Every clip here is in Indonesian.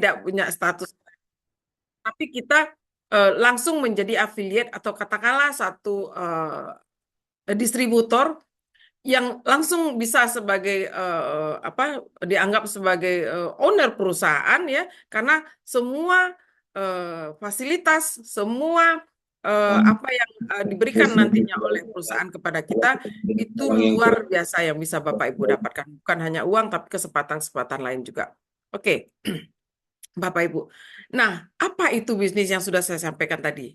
tidak punya status, tapi kita langsung menjadi affiliate atau katakanlah satu distributor yang langsung bisa sebagai apa dianggap sebagai owner perusahaan ya, karena semua fasilitas, semua apa yang diberikan nantinya oleh perusahaan kepada kita itu luar biasa yang bisa Bapak Ibu dapatkan, bukan hanya uang tapi kesempatan-kesempatan lain juga. Oke, Bapak Ibu. Nah, apa itu bisnis yang sudah saya sampaikan tadi?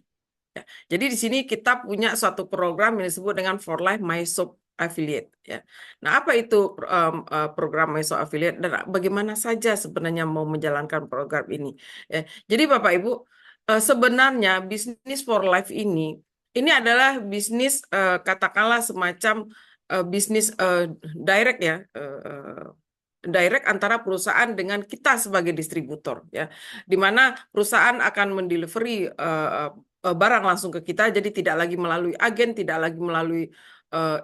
Ya, jadi di sini kita punya suatu program yang disebut dengan For Life MyShop Affiliate. Ya. Nah, apa itu program MyShop Affiliate dan bagaimana saja sebenarnya mau menjalankan program ini? Ya. Jadi Bapak Ibu, sebenarnya bisnis For Life ini adalah bisnis katakanlah semacam bisnis direct ya. Direct antara perusahaan dengan kita sebagai distributor ya, di mana perusahaan akan mendelivery barang langsung ke kita, jadi tidak lagi melalui agen, tidak lagi melalui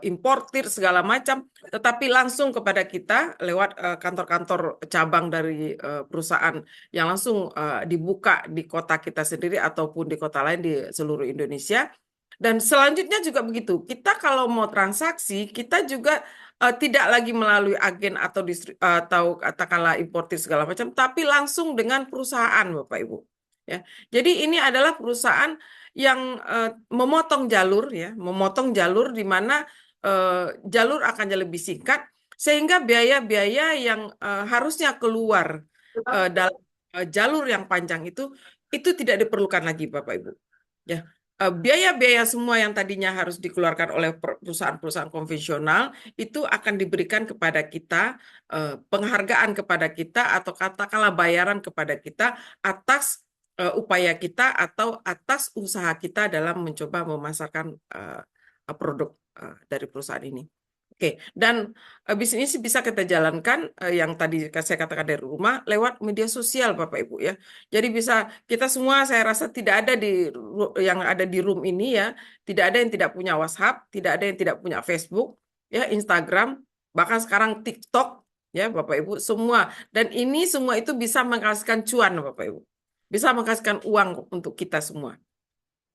importir segala macam, tetapi langsung kepada kita lewat kantor-kantor cabang dari perusahaan yang langsung dibuka di kota kita sendiri ataupun di kota lain di seluruh Indonesia. Dan selanjutnya juga begitu, kita kalau mau transaksi, kita juga tidak lagi melalui agen atau katakanlah importir segala macam, tapi langsung dengan perusahaan, Bapak Ibu. Ya, jadi ini adalah perusahaan yang memotong jalur, ya, memotong jalur di mana jalur akan lebih singkat, sehingga biaya-biaya yang harusnya keluar dalam jalur yang panjang itu tidak diperlukan lagi, Bapak Ibu. Ya, biaya-biaya semua yang tadinya harus dikeluarkan oleh perusahaan-perusahaan konvensional itu akan diberikan kepada kita, penghargaan kepada kita atau katakanlah bayaran kepada kita atas upaya kita atau atas usaha kita dalam mencoba memasarkan produk dari perusahaan ini. Oke, dan bisnis ini bisa kita jalankan yang tadi saya katakan dari rumah lewat media sosial, Bapak Ibu ya. Jadi bisa kita semua, saya rasa tidak ada yang ada di room ini ya, tidak ada yang tidak punya WhatsApp, tidak ada yang tidak punya Facebook, ya, Instagram, bahkan sekarang TikTok ya, Bapak Ibu, semua. Dan ini semua itu bisa menghasilkan cuan, Bapak Ibu. Bisa menghasilkan uang untuk kita semua.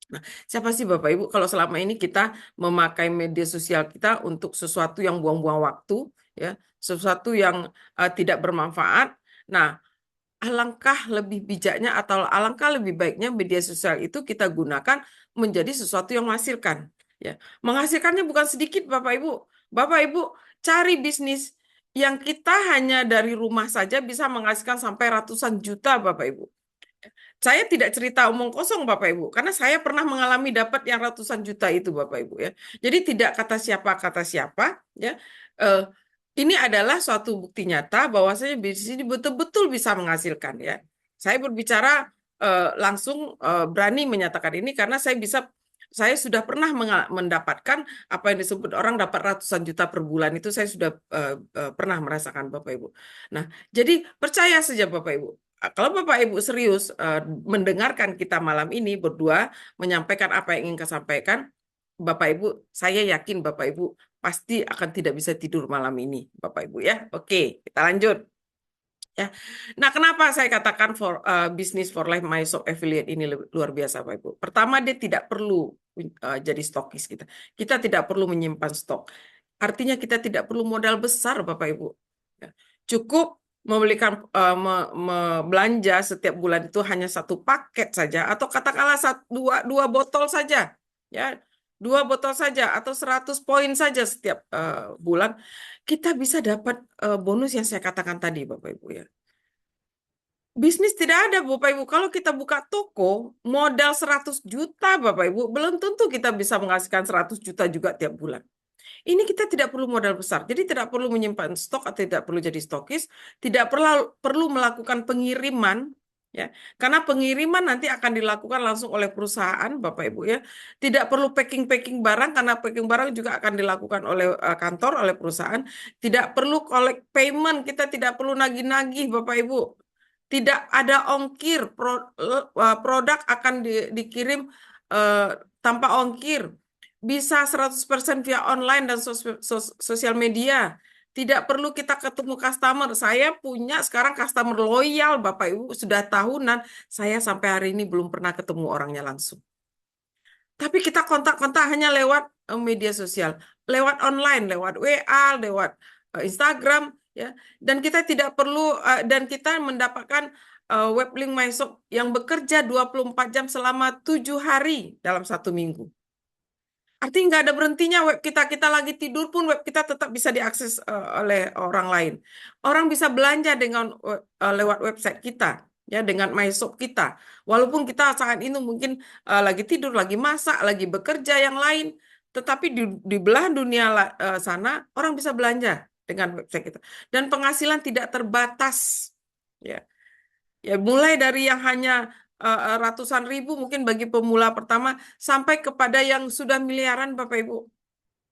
Nah, siapa sih Bapak Ibu kalau selama ini kita memakai media sosial kita untuk sesuatu yang buang-buang waktu, ya, sesuatu yang tidak bermanfaat. Nah, alangkah lebih bijaknya atau alangkah lebih baiknya media sosial itu kita gunakan menjadi sesuatu yang menghasilkan. Ya, menghasilkannya bukan sedikit, Bapak Ibu. Bapak Ibu cari bisnis yang kita hanya dari rumah saja bisa menghasilkan sampai ratusan juta, Bapak Ibu. Saya tidak cerita omong kosong Bapak Ibu, karena saya pernah mengalami dapat yang ratusan juta itu Bapak Ibu ya. Jadi tidak kata siapa ya. Eh, ini adalah suatu bukti nyata bahwasanya bisnis ini betul-betul bisa menghasilkan ya. Saya berbicara langsung berani menyatakan ini karena saya sudah pernah mendapatkan apa yang disebut orang dapat ratusan juta per bulan, itu saya sudah pernah merasakan Bapak Ibu. Nah, jadi percaya saja Bapak Ibu. Kalau Bapak Ibu serius mendengarkan kita malam ini berdua menyampaikan apa yang ingin saya sampaikan, Bapak Ibu, saya yakin Bapak Ibu pasti akan tidak bisa tidur malam ini, Bapak Ibu ya. Oke, kita lanjut. Ya. Nah, kenapa saya katakan Business for Life MyShop Affiliate ini luar biasa, Bapak Ibu? Pertama, dia tidak perlu jadi stokis kita. Kita tidak perlu menyimpan stok. Artinya kita tidak perlu modal besar, Bapak Ibu. Ya. Cukup membelikan belanja setiap bulan itu hanya satu paket saja atau katakanlah dua botol saja ya, 2 botol saja atau 100 poin saja setiap bulan kita bisa dapat bonus yang saya katakan tadi Bapak Ibu ya. Bisnis tidak ada Bapak Ibu, kalau kita buka toko modal 100 juta Bapak Ibu belum tentu kita bisa menghasilkan 100 juta juga tiap bulan. Ini kita tidak perlu modal besar, jadi tidak perlu menyimpan stok atau tidak perlu jadi stokis, tidak perlu melakukan pengiriman, ya, karena pengiriman nanti akan dilakukan langsung oleh perusahaan, Bapak Ibu ya. Tidak perlu packing barang, karena packing barang juga akan dilakukan oleh kantor, oleh perusahaan. Tidak perlu collect payment, kita tidak perlu nagih-nagih, Bapak Ibu. Tidak ada ongkir, produk akan dikirim tanpa ongkir. Bisa 100% via online dan sosial media. Tidak perlu kita ketemu customer. Saya punya sekarang customer loyal, Bapak Ibu, sudah tahunan. Saya sampai hari ini belum pernah ketemu orangnya langsung. Tapi kita kontak-kontak hanya lewat media sosial, lewat online, lewat WA, lewat Instagram, ya. Dan kita tidak perlu dan kita mendapatkan web link MyShop yang bekerja 24 jam selama 7 hari dalam 1 minggu. Artinya nggak ada berhentinya web kita. Kita lagi tidur pun web kita tetap bisa diakses oleh orang lain. Orang bisa belanja dengan lewat website kita, ya, dengan MyShop kita. Walaupun kita saat ini mungkin lagi tidur, lagi masak, lagi bekerja yang lain, tetapi di belahan dunia sana orang bisa belanja dengan website kita. Dan penghasilan tidak terbatas, ya. Ya, mulai dari yang hanya ratusan ribu mungkin bagi pemula pertama sampai kepada yang sudah miliaran, Bapak Ibu.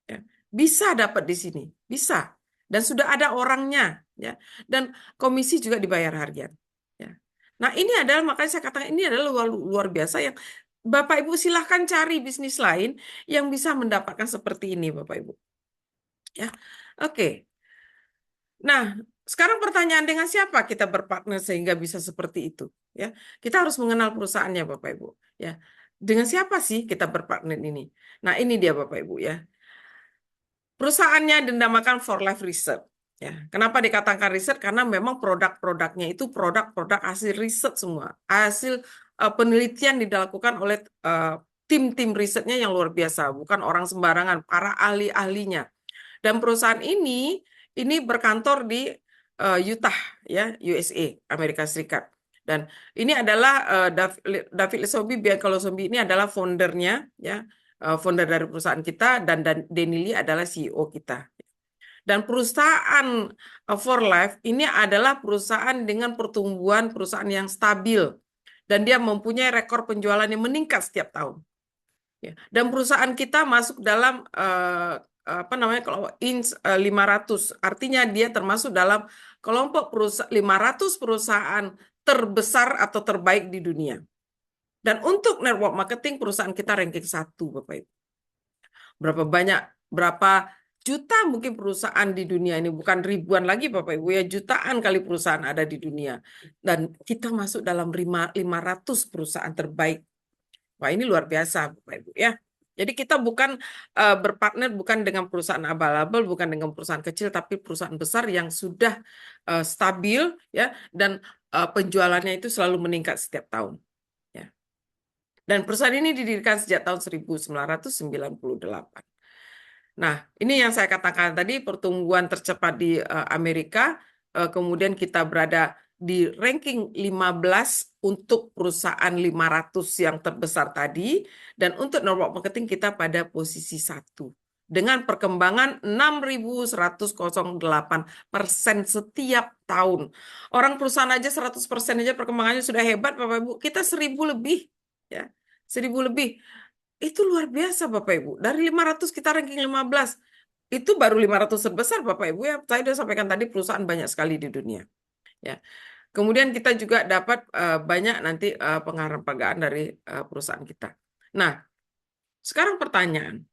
Ya, bisa dapat di sini, bisa. Dan sudah ada orangnya, ya. Dan komisi juga dibayar harian. Ya. Nah, ini adalah, makanya saya katakan ini adalah luar biasa yang Bapak Ibu silahkan cari bisnis lain yang bisa mendapatkan seperti ini, Bapak Ibu. Ya, oke. Nah, sekarang pertanyaan, dengan siapa kita berpartner sehingga bisa seperti itu? Ya, kita harus mengenal perusahaannya, Bapak Ibu. Ya, dengan siapa sih kita berpartner ini? Nah, ini dia, Bapak Ibu, ya. Perusahaannya dinamakan For Life Research. Ya, kenapa dikatakan riset? Karena memang produk-produknya itu produk-produk hasil riset semua, hasil penelitian dilakukan oleh tim-tim risetnya yang luar biasa, bukan orang sembarangan, para ahli-ahlinya. Dan perusahaan ini berkantor di Utah, ya, USA, Amerika Serikat. Dan ini adalah David Lesombi, Bianca Lesombi ini adalah foundernya, ya, founder dari perusahaan kita, dan Denny Lee adalah CEO kita. Dan perusahaan For Life ini adalah perusahaan dengan pertumbuhan perusahaan yang stabil, dan dia mempunyai rekor penjualan yang meningkat setiap tahun. Ya. Dan perusahaan kita masuk dalam apa namanya, kalau INS 500, artinya dia termasuk dalam kelompok 500 perusahaan terbesar atau terbaik di dunia. Dan untuk network marketing perusahaan kita ranking 1, Bapak Ibu. Berapa juta mungkin perusahaan di dunia ini, bukan ribuan lagi Bapak Ibu, ya, jutaan kali perusahaan ada di dunia. Dan kita masuk dalam 500 perusahaan terbaik. Wah, ini luar biasa Bapak Ibu, ya. Jadi kita bukan berpartner bukan dengan perusahaan abal-abal, bukan dengan perusahaan kecil, tapi perusahaan besar yang sudah stabil, ya, dan penjualannya itu selalu meningkat setiap tahun. Ya. Dan perusahaan ini didirikan sejak tahun 1998. Nah, ini yang saya katakan tadi, pertumbuhan tercepat di Amerika, kemudian kita berada di ranking 15 untuk perusahaan 500 yang terbesar tadi, dan untuk network marketing kita pada posisi 1. Dengan perkembangan 6.108% setiap tahun. Orang perusahaan aja 100% aja perkembangannya sudah hebat, Bapak Ibu. Kita 1.000 lebih, ya, 1.000 lebih. Itu luar biasa Bapak Ibu. Dari 500 kita ranking 15. Itu baru 500 terbesar Bapak Ibu, ya. Saya sudah sampaikan tadi perusahaan banyak sekali di dunia. Ya. Kemudian kita juga dapat banyak nanti penghargaan dari perusahaan kita. Nah, sekarang pertanyaan.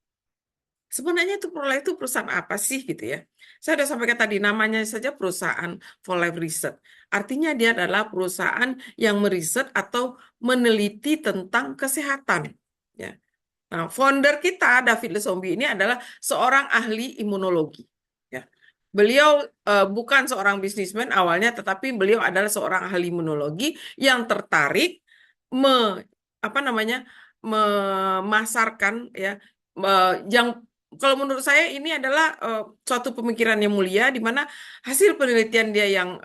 Sebenarnya itu perusahaan apa sih gitu, ya? Saya sudah sampaikan tadi, namanya saja perusahaan For Life Research. Artinya dia adalah perusahaan yang meriset atau meneliti tentang kesehatan. Ya. Nah, founder kita, David Lesombi, ini adalah seorang ahli imunologi. Ya. Beliau bukan seorang bisnismen awalnya, tetapi beliau adalah seorang ahli imunologi yang tertarik memasarkan, ya, yang kalau menurut saya ini adalah suatu pemikiran yang mulia, di mana hasil penelitian dia yang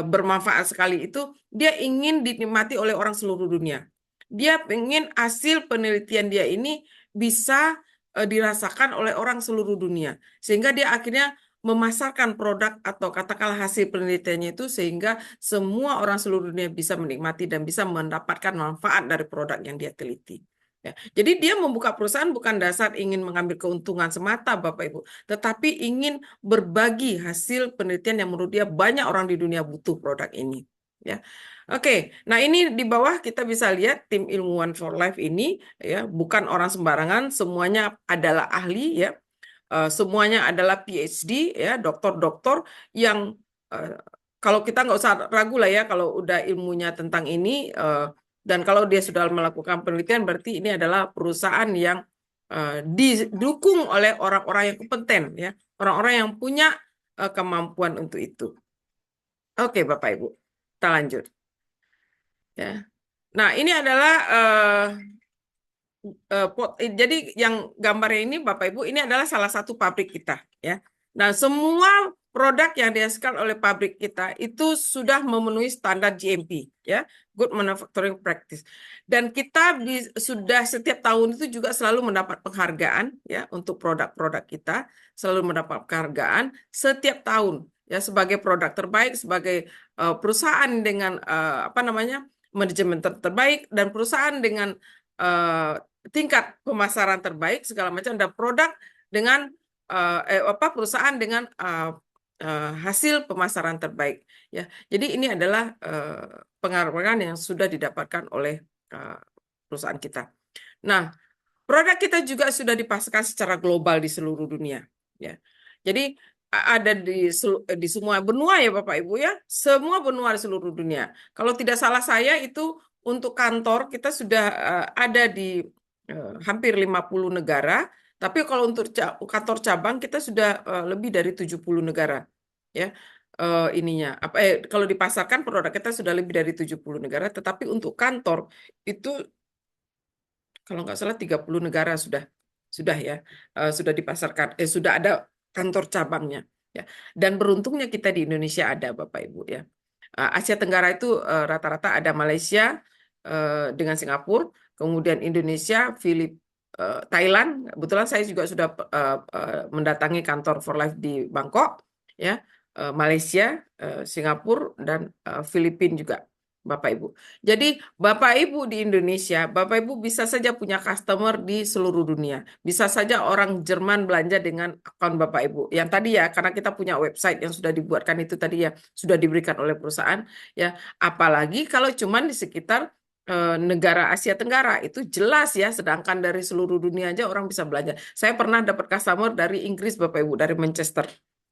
bermanfaat sekali itu, dia ingin dinikmati oleh orang seluruh dunia. Dia ingin hasil penelitian dia ini bisa dirasakan oleh orang seluruh dunia. Sehingga dia akhirnya memasarkan produk atau katakanlah hasil penelitiannya itu, sehingga semua orang seluruh dunia bisa menikmati dan bisa mendapatkan manfaat dari produk yang dia teliti. Ya. Jadi dia membuka perusahaan bukan dasar ingin mengambil keuntungan semata, Bapak Ibu, tetapi ingin berbagi hasil penelitian yang menurut dia banyak orang di dunia butuh produk ini. Ya. Oke, nah ini di bawah kita bisa lihat tim ilmuwan For Life ini, ya, bukan orang sembarangan, semuanya adalah ahli, ya. semuanya adalah PhD, ya, doktor-doktor yang kalau kita nggak usah ragu lah ya kalau udah ilmunya tentang ini, dan kalau dia sudah melakukan penelitian berarti ini adalah perusahaan yang didukung oleh orang-orang yang kompeten, ya, orang-orang yang punya kemampuan untuk itu. Oke, Bapak Ibu, kita lanjut. Ya. Nah, ini adalah jadi yang gambarnya ini Bapak Ibu, ini adalah salah satu pabrik kita, ya. Nah, semua produk yang dihasilkan oleh pabrik kita itu sudah memenuhi standar GMP, ya, Good Manufacturing Practice. Dan kita sudah setiap tahun itu juga selalu mendapat penghargaan, ya, untuk produk-produk kita, selalu mendapat penghargaan setiap tahun, ya, sebagai produk terbaik, sebagai perusahaan dengan apa namanya, manajemen terbaik, dan perusahaan dengan tingkat pemasaran terbaik segala macam, dan produk dengan perusahaan dengan hasil pemasaran terbaik, ya. Jadi ini adalah penghargaan yang sudah didapatkan oleh perusahaan kita. Nah, produk kita juga sudah dipasarkan secara global di seluruh dunia, ya. Jadi ada di semua benua, ya Bapak Ibu, ya, semua benua di seluruh dunia. Kalau tidak salah saya itu untuk kantor kita sudah ada di hampir 50 negara, tapi kalau untuk kantor cabang kita sudah lebih dari 70 negara, ya. Ininya kalau dipasarkan produk kita sudah lebih dari 70 negara, tetapi untuk kantor itu kalau nggak salah 30 negara sudah ya, sudah dipasarkan, sudah ada kantor cabangnya, ya. Dan beruntungnya kita di Indonesia ada, Bapak Ibu, ya. Asia Tenggara itu rata-rata ada Malaysia dengan Singapura, kemudian Indonesia, Thailand. Kebetulan saya juga sudah mendatangi kantor For Life di Bangkok, ya, Malaysia, Singapura, dan Filipina juga, Bapak Ibu. Jadi Bapak Ibu di Indonesia, Bapak Ibu bisa saja punya customer di seluruh dunia. Bisa saja orang Jerman belanja dengan akun Bapak Ibu. Yang tadi ya, karena kita punya website yang sudah dibuatkan itu tadi ya, sudah diberikan oleh perusahaan, ya. Apalagi kalau cuman di sekitar negara Asia Tenggara, itu jelas ya, sedangkan dari seluruh dunia aja orang bisa belanja. Saya pernah dapat customer dari Inggris, Bapak Ibu, dari Manchester,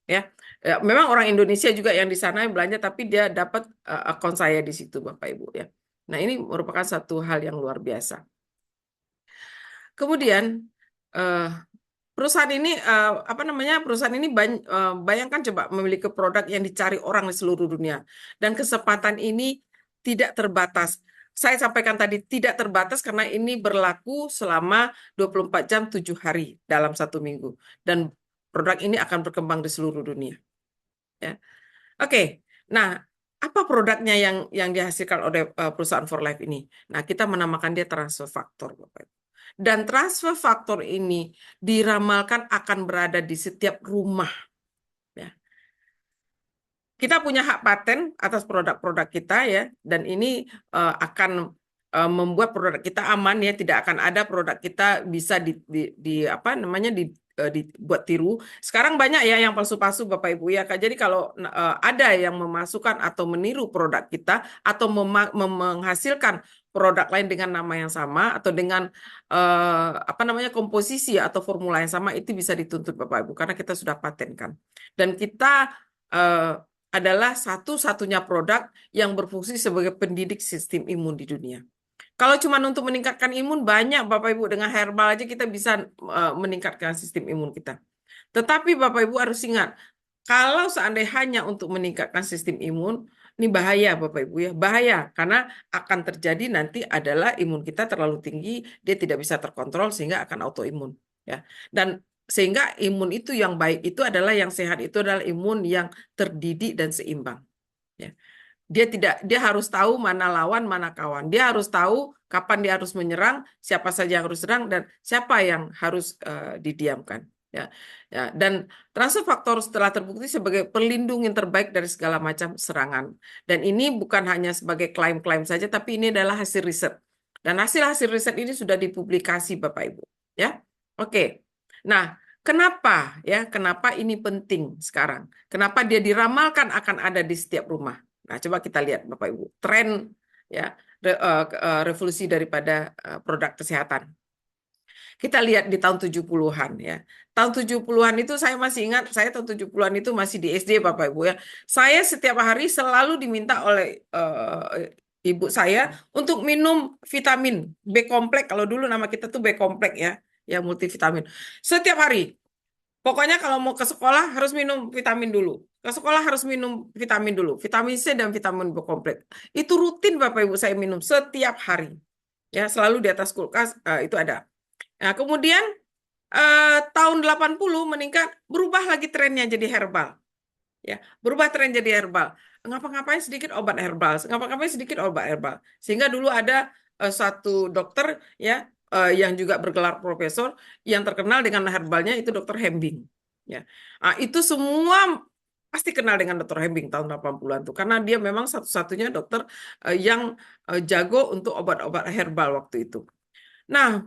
ya. Ya, memang orang Indonesia juga yang di sana yang belanja, tapi dia dapat akun saya di situ, Bapak Ibu, ya. Nah, ini merupakan satu hal yang luar biasa. Kemudian perusahaan ini perusahaan ini bayangkan coba memiliki produk yang dicari orang di seluruh dunia, dan kesempatan ini tidak terbatas. Saya sampaikan tadi tidak terbatas karena ini berlaku selama 24 jam 7 hari dalam satu minggu, dan produk ini akan berkembang di seluruh dunia. Ya. Oke, nah apa produknya yang dihasilkan oleh perusahaan For Life ini? Nah, kita menamakan dia transfer factor, Bapak Ibu. Dan transfer factor ini diramalkan akan berada di setiap rumah. Ya. Kita punya hak paten atas produk-produk kita, ya, dan ini akan membuat produk kita aman, ya, tidak akan ada produk kita bisa dibuat tiru. Sekarang banyak ya yang palsu-palsu, Bapak Ibu, ya. Jadi kalau ada yang memasukkan atau meniru produk kita atau menghasilkan produk lain dengan nama yang sama atau dengan komposisi atau formula yang sama, itu bisa dituntut, Bapak Ibu, karena kita sudah patenkan. Dan kita adalah satu-satunya produk yang berfungsi sebagai pendidik sistem imun di dunia. Kalau cuma untuk meningkatkan imun, banyak, Bapak Ibu, dengan herbal aja kita bisa meningkatkan sistem imun kita. Tetapi Bapak Ibu harus ingat, kalau seandainya hanya untuk meningkatkan sistem imun, ini bahaya, Bapak Ibu, ya, bahaya, karena akan terjadi nanti adalah imun kita terlalu tinggi, dia tidak bisa terkontrol sehingga akan autoimun, ya. Dan sehingga imun itu yang baik itu adalah yang sehat itu adalah imun yang terdidik dan seimbang, ya. Dia harus tahu mana lawan, mana kawan. Dia harus tahu kapan dia harus menyerang, siapa saja yang harus serang, dan siapa yang harus didiamkan. Ya, ya. Dan transfer faktor setelah terbukti sebagai pelindung yang terbaik dari segala macam serangan. Dan ini bukan hanya sebagai klaim-klaim saja, tapi ini adalah hasil riset. Dan hasil-hasil riset ini sudah dipublikasi, Bapak Ibu. Ya, oke. Nah, kenapa ya? Kenapa ini penting sekarang? Kenapa dia diramalkan akan ada di setiap rumah? Nah, coba kita lihat, Bapak Ibu, tren, ya, revolusi daripada produk kesehatan. Kita lihat di tahun 70-an ya. Tahun 70-an itu saya masih ingat, saya tahun 70-an itu masih di SD Bapak Ibu ya. Saya setiap hari selalu diminta oleh ibu saya untuk minum vitamin B kompleks. Kalau dulu nama kita tuh B kompleks ya, ya multivitamin. Setiap hari. Pokoknya kalau mau ke sekolah harus minum vitamin dulu. Ke sekolah harus minum vitamin dulu. Vitamin C dan vitamin B kompleks. Itu rutin Bapak Ibu saya minum setiap hari. Ya, selalu di atas kulkas itu ada. Nah, kemudian tahun 80 meningkat, berubah lagi trennya jadi herbal. Ya, berubah tren jadi herbal. Ngapa-ngapain sedikit obat herbal, ngapa-ngapain sedikit obat herbal. Sehingga dulu ada satu dokter ya yang juga bergelar profesor yang terkenal dengan herbalnya itu Dokter Hembing. Ya. Nah, itu semua pasti kenal dengan Dokter Hembing tahun 80-an tuh karena dia memang satu-satunya dokter yang jago untuk obat-obat herbal waktu itu. Nah,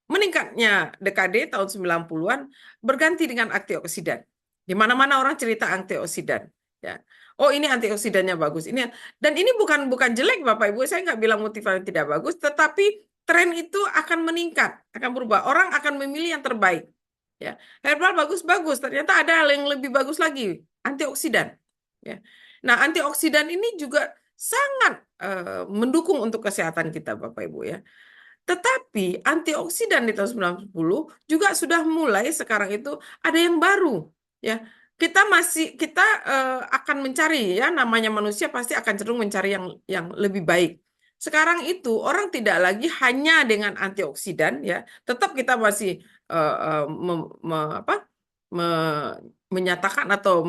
meningkatnya dekade tahun 90-an berganti dengan antioksidan. Di mana-mana orang cerita antioksidan. Ya. Oh, ini antioksidannya bagus. Dan ini bukan jelek Bapak Ibu. Saya nggak bilang multivitamin tidak bagus, tetapi tren itu akan meningkat, akan berubah. Orang akan memilih yang terbaik. Ya. Herbal bagus-bagus. Ternyata ada hal yang lebih bagus lagi, antioksidan. Ya. Nah, antioksidan ini juga sangat mendukung untuk kesehatan kita Bapak Ibu ya. Tetapi antioksidan di tahun 90 juga sudah mulai sekarang itu ada yang baru ya. Kita akan mencari ya namanya manusia pasti akan cenderung mencari yang lebih baik. Sekarang itu orang tidak lagi hanya dengan antioksidan ya, tetap kita masih eh, eh, mem- me- apa, me- menyatakan atau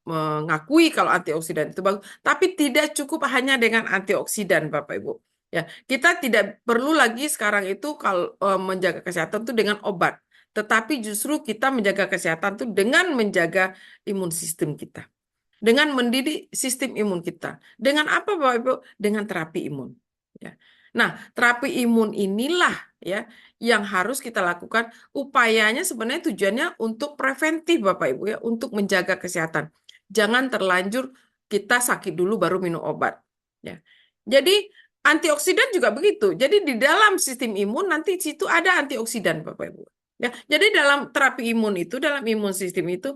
mengakui kalau antioksidan itu bagus, tapi tidak cukup hanya dengan antioksidan Bapak Ibu. Ya, kita tidak perlu lagi sekarang itu kalau menjaga kesehatan itu dengan obat, tetapi justru kita menjaga kesehatan itu dengan menjaga imun sistem kita, dengan mendidik sistem imun kita. Dengan apa, Bapak Ibu? Dengan terapi imun. Ya. Nah, terapi imun inilah ya yang harus kita lakukan. Upayanya sebenarnya tujuannya untuk preventif, Bapak Ibu ya, untuk menjaga kesehatan. Jangan terlanjur kita sakit dulu baru minum obat. Ya. Jadi antioksidan juga begitu. Jadi di dalam sistem imun nanti situ ada antioksidan, Bapak Ibu. Ya, jadi dalam terapi imun itu, dalam imun sistem itu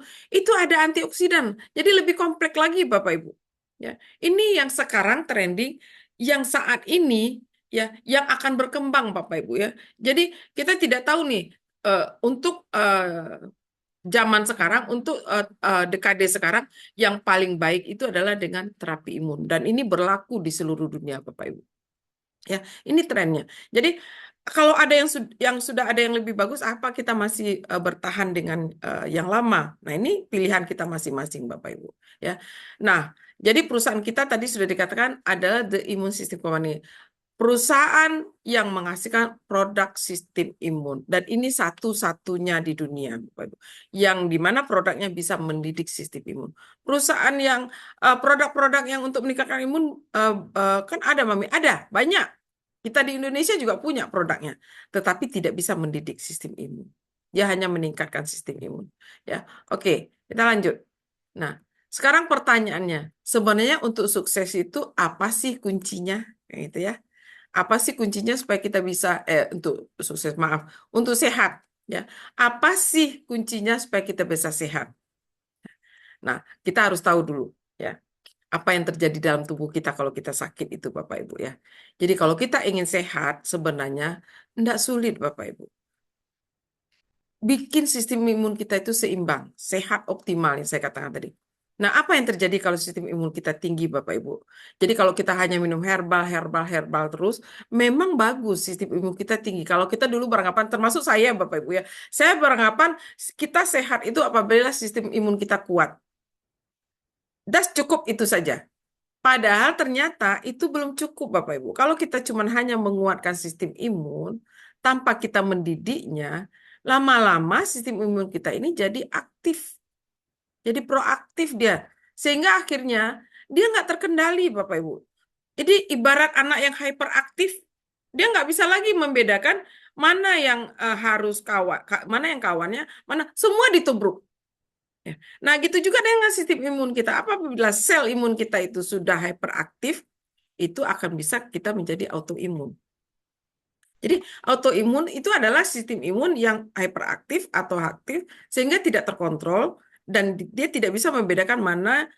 ada antioksidan. Jadi lebih kompleks lagi Bapak Ibu. Ya, ini yang sekarang trending, yang saat ini ya, yang akan berkembang Bapak Ibu ya. Jadi kita tidak tahu nih untuk zaman sekarang, untuk dekade sekarang yang paling baik itu adalah dengan terapi imun dan ini berlaku di seluruh dunia Bapak Ibu. Ya, ini trennya. Jadi kalau ada yang sudah ada yang lebih bagus, apa kita masih bertahan dengan yang lama? Nah, ini pilihan kita masing-masing, Bapak Ibu. Ya. Nah, jadi perusahaan kita tadi sudah dikatakan adalah the immune system company. Perusahaan yang menghasilkan produk sistem imun. Dan ini satu-satunya di dunia, Bapak Ibu. Yang dimana produknya bisa mendidik sistem imun. Perusahaan yang produk-produk yang untuk meningkatkan imun kan ada, Mami. Ada, banyak. Kita di Indonesia juga punya produknya, tetapi tidak bisa mendidik sistem imun. Dia hanya meningkatkan sistem imun. Ya, oke, kita lanjut. Nah, sekarang pertanyaannya, sebenarnya untuk sukses itu apa sih kuncinya? Kayak gitu ya. Apa sih kuncinya supaya kita bisa untuk sukses, maaf, untuk sehat ya. Apa sih kuncinya supaya kita bisa sehat? Nah, kita harus tahu dulu ya, apa yang terjadi dalam tubuh kita kalau kita sakit itu Bapak Ibu ya. Jadi kalau kita ingin sehat sebenarnya tidak sulit Bapak Ibu. Bikin sistem imun kita itu seimbang, sehat, optimal yang saya katakan tadi. Nah, apa yang terjadi kalau sistem imun kita tinggi, Bapak Ibu? Jadi kalau kita hanya minum herbal, herbal, herbal terus, memang bagus sistem imun kita tinggi. Kalau kita dulu beranggapan, termasuk saya, Bapak Ibu ya, saya beranggapan kita sehat itu apabila sistem imun kita kuat. Das cukup itu saja. Padahal ternyata itu belum cukup, Bapak Ibu. Kalau kita cuma hanya menguatkan sistem imun tanpa kita mendidiknya, lama-lama sistem imun kita ini jadi aktif, jadi proaktif dia. Sehingga akhirnya dia nggak terkendali, Bapak Ibu. Jadi ibarat anak yang hyperaktif, dia nggak bisa lagi membedakan mana yang harus kawan, mana yang kawannya, mana semua ditubruk. Ya. Nah, gitu juga dengan sistem imun kita. Apabila sel imun kita itu sudah hyperaktif, itu akan bisa kita menjadi autoimun. Jadi autoimun itu adalah sistem imun yang hyperaktif atau aktif sehingga tidak terkontrol dan dia tidak bisa membedakan mana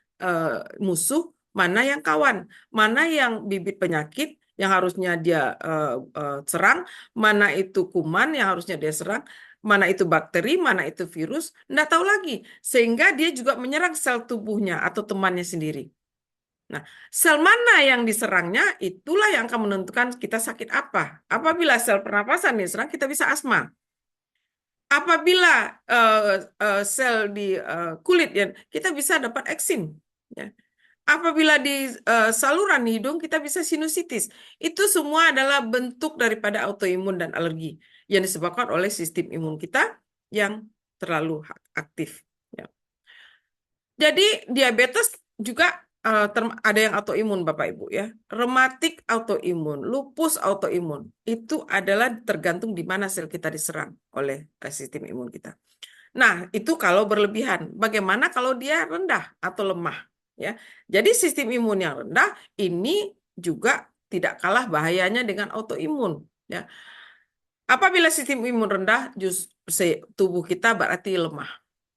musuh, mana yang kawan, mana yang bibit penyakit yang harusnya dia serang, mana itu kuman yang harusnya dia serang, mana itu bakteri, mana itu virus, nggak tahu lagi. Sehingga dia juga menyerang sel tubuhnya atau temannya sendiri. Nah, sel mana yang diserangnya, itulah yang akan menentukan kita sakit apa. Apabila sel pernapasan diserang, kita bisa asma. Apabila sel di kulit, ya, kita bisa dapat eksim. Ya. Apabila di saluran hidung, kita bisa sinusitis. Itu semua adalah bentuk daripada autoimun dan alergi yang disebabkan oleh sistem imun kita yang terlalu aktif. Ya. Jadi diabetes juga ada yang autoimun Bapak Ibu ya. Rematik autoimun, lupus autoimun. Itu adalah tergantung di mana sel kita diserang oleh sistem imun kita. Nah, itu kalau berlebihan. Bagaimana kalau dia rendah atau lemah ya. Jadi sistem imun yang rendah ini juga tidak kalah bahayanya dengan autoimun ya. Apabila sistem imun rendah, tubuh kita berarti lemah.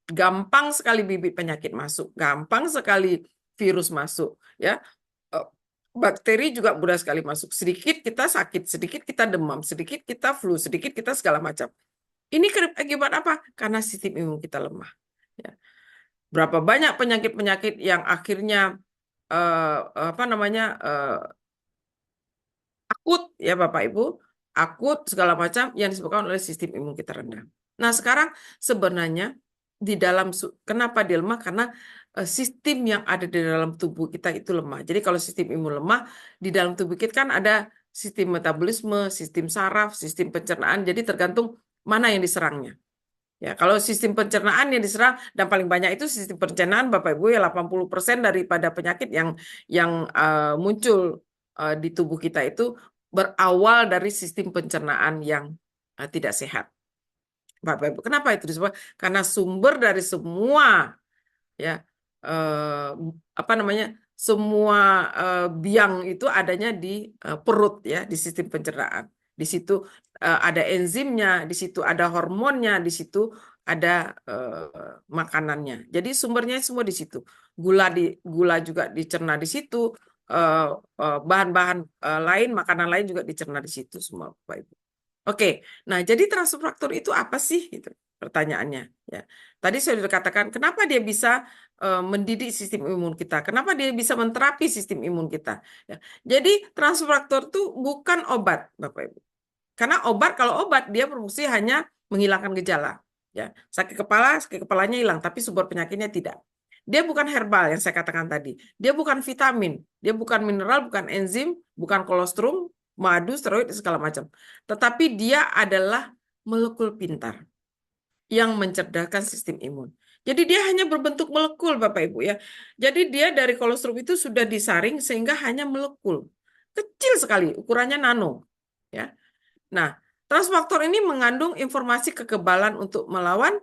Gampang sekali bibit penyakit masuk, gampang sekali virus masuk, ya. Bakteri juga mudah sekali masuk. Sedikit kita sakit, sedikit kita demam, sedikit kita flu, sedikit kita segala macam. Ini akibat apa? Karena sistem imun kita lemah. Ya. Berapa banyak penyakit-penyakit yang akhirnya akut ya Bapak Ibu, akut segala macam yang disebabkan oleh sistem imun kita rendah. Nah, sekarang sebenarnya di dalam kenapa dia lemah? Karena sistem yang ada di dalam tubuh kita itu lemah. Jadi kalau sistem imun lemah, di dalam tubuh kita kan ada sistem metabolisme, sistem saraf, sistem pencernaan. Jadi tergantung mana yang diserangnya. Ya, kalau sistem pencernaan yang diserang dan paling banyak itu sistem pencernaan Bapak Ibu ya 80% daripada penyakit yang muncul di tubuh kita itu berawal dari sistem pencernaan yang tidak sehat. Bapak Ibu, kenapa itu disebut? Karena sumber dari semua ya apa namanya? Semua biang itu adanya di perut ya, di sistem pencernaan. Di situ ada enzimnya, di situ ada hormonnya, di situ ada makanannya. Jadi sumbernya semua di situ. Gula juga dicerna di situ, bahan-bahan lain, makanan lain juga dicerna di situ semua, Bapak Ibu. Oke, nah jadi transfer faktor itu apa sih? Gitu pertanyaannya. Ya, tadi saya sudah katakan kenapa dia bisa mendidik sistem imun kita, kenapa dia bisa menterapi sistem imun kita. Ya, jadi transfer faktor itu bukan obat, Bapak Ibu. Karena kalau obat dia berfungsi hanya menghilangkan gejala. Ya, sakit kepalanya hilang, tapi sumber penyakitnya tidak. Dia bukan herbal yang saya katakan tadi. Dia bukan vitamin, dia bukan mineral, bukan enzim, bukan kolostrum, madu, steroid, segala macam. Tetapi dia adalah molekul pintar yang mencerdaskan sistem imun. Jadi dia hanya berbentuk molekul, Bapak Ibu ya. Jadi dia dari kolostrum itu sudah disaring sehingga hanya molekul. Kecil sekali, ukurannya nano. Ya. Nah, transfaktor ini mengandung informasi kekebalan untuk melawan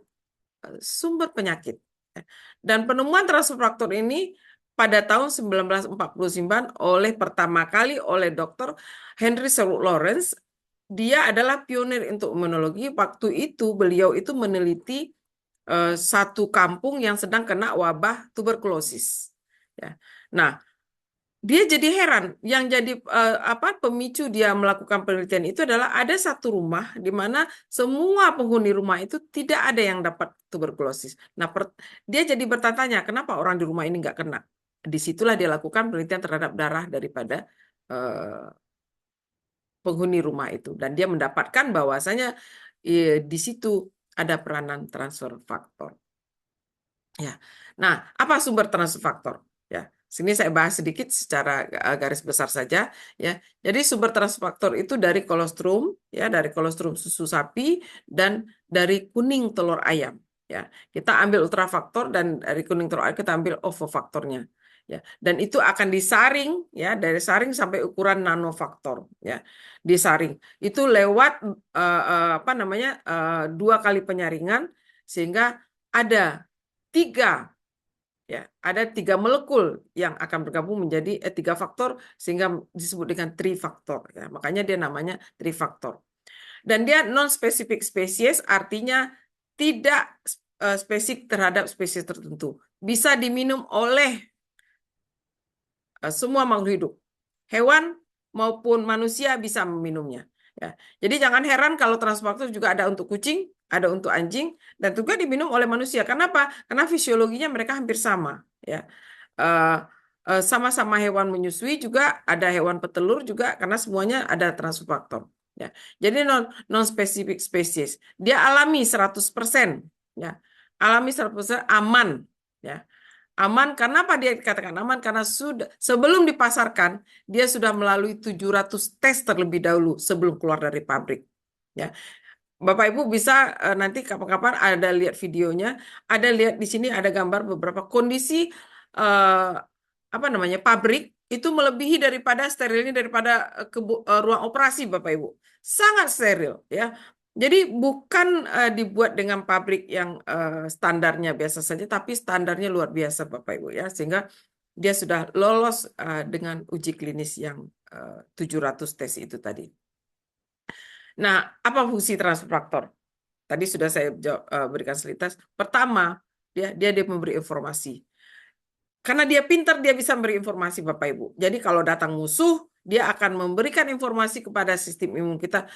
sumber penyakit. Dan penemuan transfaktor ini pada tahun 1949 oleh pertama kali oleh Dr. Henry Sherwood Lawrence. Dia adalah pionir untuk imunologi. Waktu itu beliau itu meneliti satu kampung yang sedang kena wabah tuberkulosis. Ya. Nah, dia jadi heran. Yang jadi pemicu dia melakukan penelitian itu adalah ada satu rumah di mana semua penghuni rumah itu tidak ada yang dapat tuberkulosis. Nah, dia jadi bertanya, kenapa orang di rumah ini nggak kena? Disitulah dia lakukan penelitian terhadap darah daripada penghuni rumah itu. Dan dia mendapatkan bahwasanya di situ ada peranan transfer faktor. Ya. Nah, apa sumber transfer faktor? Ya, sini saya bahas sedikit secara garis besar saja ya. Jadi sumber transfer faktor itu dari kolostrum ya, dari kolostrum susu sapi dan dari kuning telur ayam ya. Kita ambil ultrafaktor dan dari kuning telur ayam kita ambil ovofaktornya ya. Dan itu akan disaring ya, dari saring sampai ukuran nanofaktor ya. Disaring. Itu lewat dua kali penyaringan sehingga ada tiga molekul yang akan bergabung menjadi tiga faktor sehingga disebut dengan trifaktor ya. Makanya dia namanya trifaktor. Dan dia non-spesifik spesies, artinya tidak spesifik terhadap spesies tertentu. Bisa diminum oleh semua makhluk hidup. Hewan maupun manusia bisa meminumnya. Ya. Jadi jangan heran kalau transfaktor juga ada untuk kucing, ada untuk anjing, dan juga diminum oleh manusia. Kenapa? Karena fisiologinya mereka hampir sama. Ya. Sama-sama hewan menyusui juga, ada hewan petelur juga, karena semuanya ada transfaktor. Ya. Jadi non-spesifik spesies. Dia alami 100%. Ya. Alami 100% aman. Ya. Aman, kenapa dia dikatakan aman? Karena sudah sebelum dipasarkan, dia sudah melalui 700 tes terlebih dahulu sebelum keluar dari pabrik. Ya. Bapak Ibu bisa nanti kapan-kapan ada lihat videonya, ada lihat di sini ada gambar beberapa kondisi apa namanya pabrik itu melebihi daripada sterilnya daripada ruang operasi Bapak Ibu. Sangat steril ya. Jadi bukan dibuat dengan pabrik yang standarnya biasa saja, tapi standarnya luar biasa Bapak Ibu ya, sehingga dia sudah lolos dengan uji klinis yang 700 tes itu tadi. Nah, apa fungsi transfaktor? Tadi sudah saya berikan selintas. Pertama, dia memberi informasi. Karena dia pintar, dia bisa memberi informasi Bapak Ibu. Jadi kalau datang musuh, dia akan memberikan informasi kepada sistem imun kita.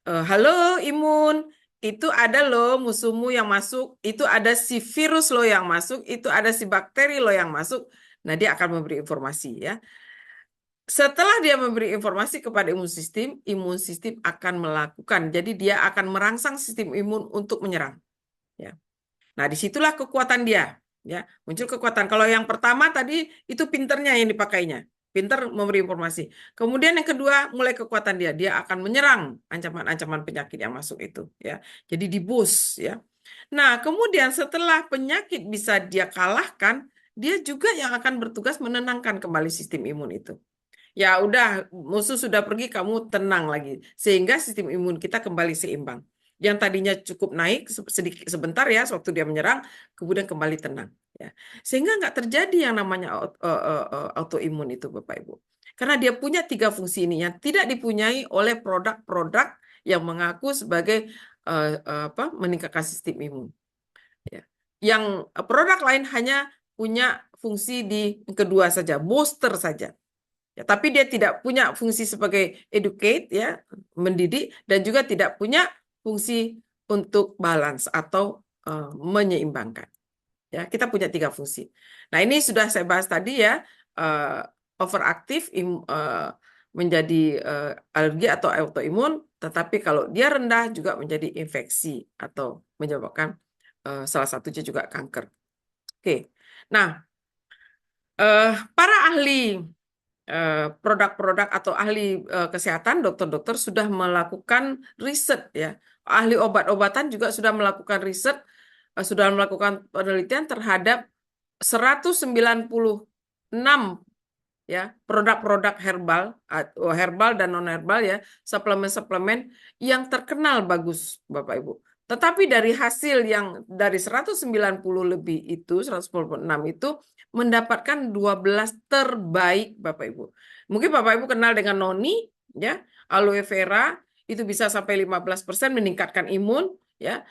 Halo imun, itu ada loh musuhmu yang masuk, itu ada si virus lo yang masuk, itu ada si bakteri lo yang masuk. Nah, dia akan memberi informasi ya. Setelah dia memberi informasi kepada imun sistem akan melakukan. Jadi dia akan merangsang sistem imun untuk menyerang. Ya. Nah, disitulah kekuatan dia. Ya, muncul kekuatan. Kalau yang pertama tadi itu pinternya yang dipakainya. Pinter memberi informasi. Kemudian yang kedua mulai kekuatan dia. Dia akan menyerang ancaman-ancaman penyakit yang masuk itu. Ya, jadi di-boost. Ya. Nah, kemudian setelah penyakit bisa dia kalahkan, dia juga yang akan bertugas menenangkan kembali sistem imun itu. Ya udah, musuh sudah pergi, kamu tenang lagi. Sehingga sistem imun kita kembali seimbang. Yang tadinya cukup naik sedikit sebentar ya, waktu dia menyerang, kemudian kembali tenang. Ya. Sehingga nggak terjadi yang namanya autoimun itu Bapak Ibu. Karena dia punya 3 fungsi ini yang tidak dipunyai oleh produk-produk yang mengaku sebagai meningkatkan sistem imun. Ya. Yang produk lain hanya punya fungsi di kedua saja, booster saja. Ya, tapi dia tidak punya fungsi sebagai educate ya, mendidik, dan juga tidak punya fungsi untuk balance atau menyeimbangkan. Ya, kita punya 3 fungsi. Nah, ini sudah saya bahas tadi ya, overaktif menjadi alergi atau autoimun, tetapi kalau dia rendah juga menjadi infeksi atau menyebabkan salah satunya juga kanker. Oke. Nah, para ahli produk-produk atau ahli kesehatan, dokter-dokter sudah melakukan riset ya. Ahli obat-obatan juga sudah melakukan riset, sudah melakukan penelitian terhadap 196 ya produk-produk herbal dan non herbal ya, suplemen-suplemen yang terkenal bagus Bapak Ibu. Tetapi dari hasil yang dari 190 lebih itu, 196 itu mendapatkan 12 terbaik Bapak Ibu. Mungkin Bapak Ibu kenal dengan noni ya, aloe vera itu bisa sampai 15% meningkatkan imun ya.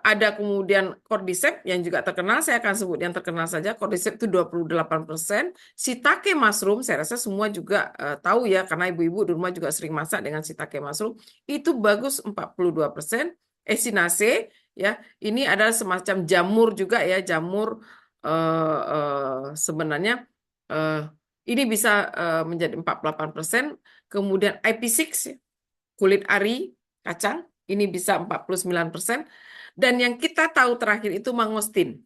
Ada kemudian cordyceps yang juga terkenal, saya akan sebut yang terkenal saja. Cordyceps itu 28%. Shiitake mushroom, saya rasa semua juga tahu ya, karena ibu-ibu di rumah juga sering masak dengan shiitake mushroom. Itu bagus 42%. Echinacea, ya, ini adalah semacam jamur juga ya, jamur sebenarnya ini bisa menjadi 48%. Kemudian IP6, kulit ari, kacang, ini bisa 49%. Dan yang kita tahu terakhir itu mangostin.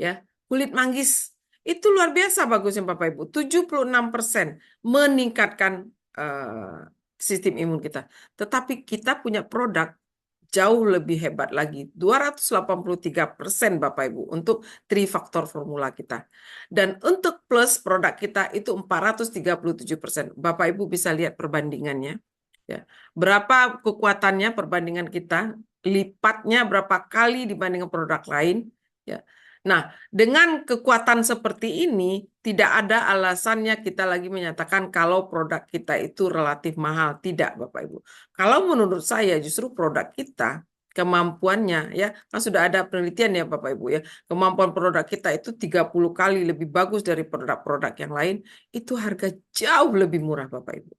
Ya, kulit manggis itu luar biasa bagusnya Bapak Ibu. 76% meningkatkan sistem imun kita. Tetapi kita punya produk jauh lebih hebat lagi. 283% Bapak Ibu untuk trifaktor formula kita. Dan untuk plus produk kita itu 437%. Bapak Ibu bisa lihat perbandingannya. Ya. Berapa kekuatannya perbandingan kita, lipatnya berapa kali dibandingkan produk lain. Ya. Nah, dengan kekuatan seperti ini, tidak ada alasannya kita lagi menyatakan kalau produk kita itu relatif mahal. Tidak, Bapak Ibu. Kalau menurut saya justru produk kita, kemampuannya ya, kan sudah ada penelitian ya Bapak Ibu ya, kemampuan produk kita itu 30 kali lebih bagus dari produk-produk yang lain, itu harga jauh lebih murah Bapak Ibu.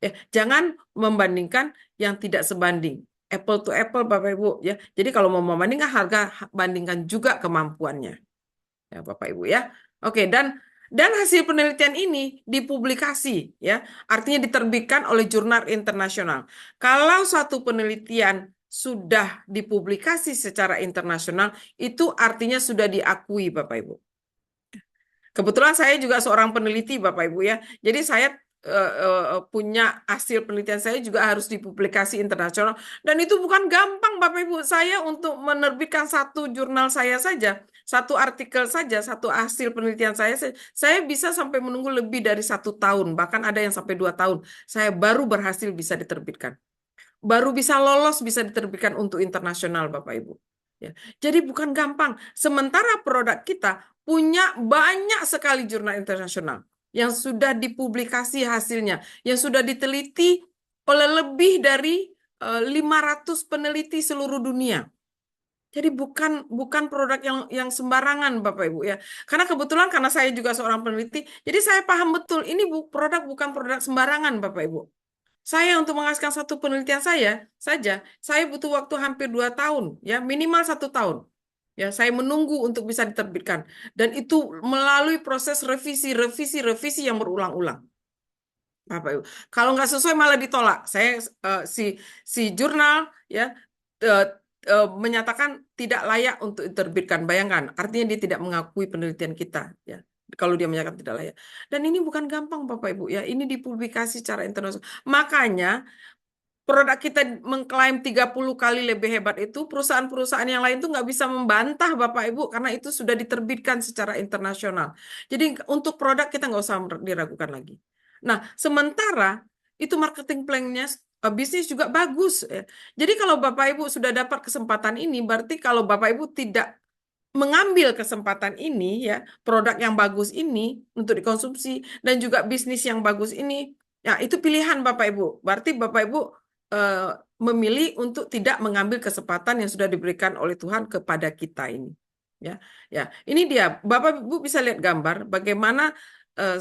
Ya, jangan membandingkan yang tidak sebanding. Apple to apple Bapak Ibu ya. Jadi kalau mau membandingkan harga, bandingkan juga kemampuannya. Ya, Bapak Ibu ya. Oke, dan hasil penelitian ini dipublikasi ya, artinya diterbitkan oleh jurnal internasional. Kalau suatu penelitian sudah dipublikasi secara internasional, itu artinya sudah diakui Bapak Ibu. Kebetulan saya juga seorang peneliti, Bapak Ibu ya. Jadi saya punya hasil penelitian saya juga harus dipublikasi internasional. Dan itu bukan gampang, Bapak Ibu. Saya untuk menerbitkan satu jurnal saya saja, satu artikel saja, satu hasil penelitian saya bisa sampai menunggu lebih dari 1 tahun. Bahkan ada yang sampai 2 tahun. Saya baru berhasil bisa diterbitkan. Baru bisa lolos, bisa diterbitkan untuk internasional, Bapak Ibu. Ya. Jadi bukan gampang. Sementara produk kita punya banyak sekali jurnal internasional yang sudah dipublikasi hasilnya, yang sudah diteliti oleh lebih dari 500 peneliti seluruh dunia. Jadi bukan produk yang sembarangan Bapak Ibu ya. Karena kebetulan karena saya juga seorang peneliti, jadi saya paham betul ini produk bukan produk sembarangan Bapak Ibu. Saya untuk menghasilkan satu penelitian saya butuh waktu hampir 2 tahun, ya minimal 1 tahun. Ya, saya menunggu untuk bisa diterbitkan, dan itu melalui proses revisi yang berulang-ulang, Bapak Ibu. Kalau nggak sesuai malah ditolak. Si jurnal ya eh, menyatakan tidak layak untuk diterbitkan. Bayangkan, artinya dia tidak mengakui penelitian kita, ya. Kalau dia menyatakan tidak layak. Dan ini bukan gampang, Bapak Ibu ya. Ini dipublikasi secara internasional. Makanya produk kita mengklaim 30 kali lebih hebat itu, perusahaan-perusahaan yang lain tuh nggak bisa membantah Bapak Ibu karena itu sudah diterbitkan secara internasional. Jadi untuk produk kita nggak usah diragukan lagi. Nah, sementara itu marketing plan-nya bisnis juga bagus. Ya. Jadi kalau Bapak Ibu sudah dapat kesempatan ini, berarti kalau Bapak Ibu tidak mengambil kesempatan ini ya, produk yang bagus ini untuk dikonsumsi dan juga bisnis yang bagus ini, ya itu pilihan Bapak Ibu. Berarti Bapak Ibu eh, memilih untuk tidak mengambil kesempatan yang sudah diberikan oleh Tuhan kepada kita ini. Ya, ya. Ini dia. Bapak Ibu bisa lihat gambar bagaimana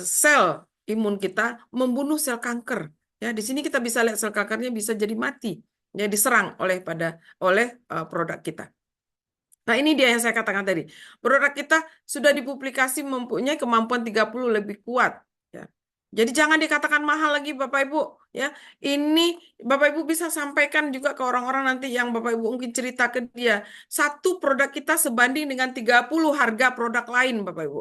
sel imun kita membunuh sel kanker. Ya, di sini kita bisa lihat sel kankernya bisa jadi mati, ya diserang oleh produk kita. Nah, ini dia yang saya katakan tadi. Produk kita sudah dipublikasi mempunyai kemampuan 30 lebih kuat. Ya. Jadi jangan dikatakan mahal lagi Bapak Ibu. Ya, ini Bapak Ibu bisa sampaikan juga ke orang-orang nanti yang Bapak Ibu mungkin cerita ke dia. Satu produk kita sebanding dengan 30 harga produk lain Bapak Ibu.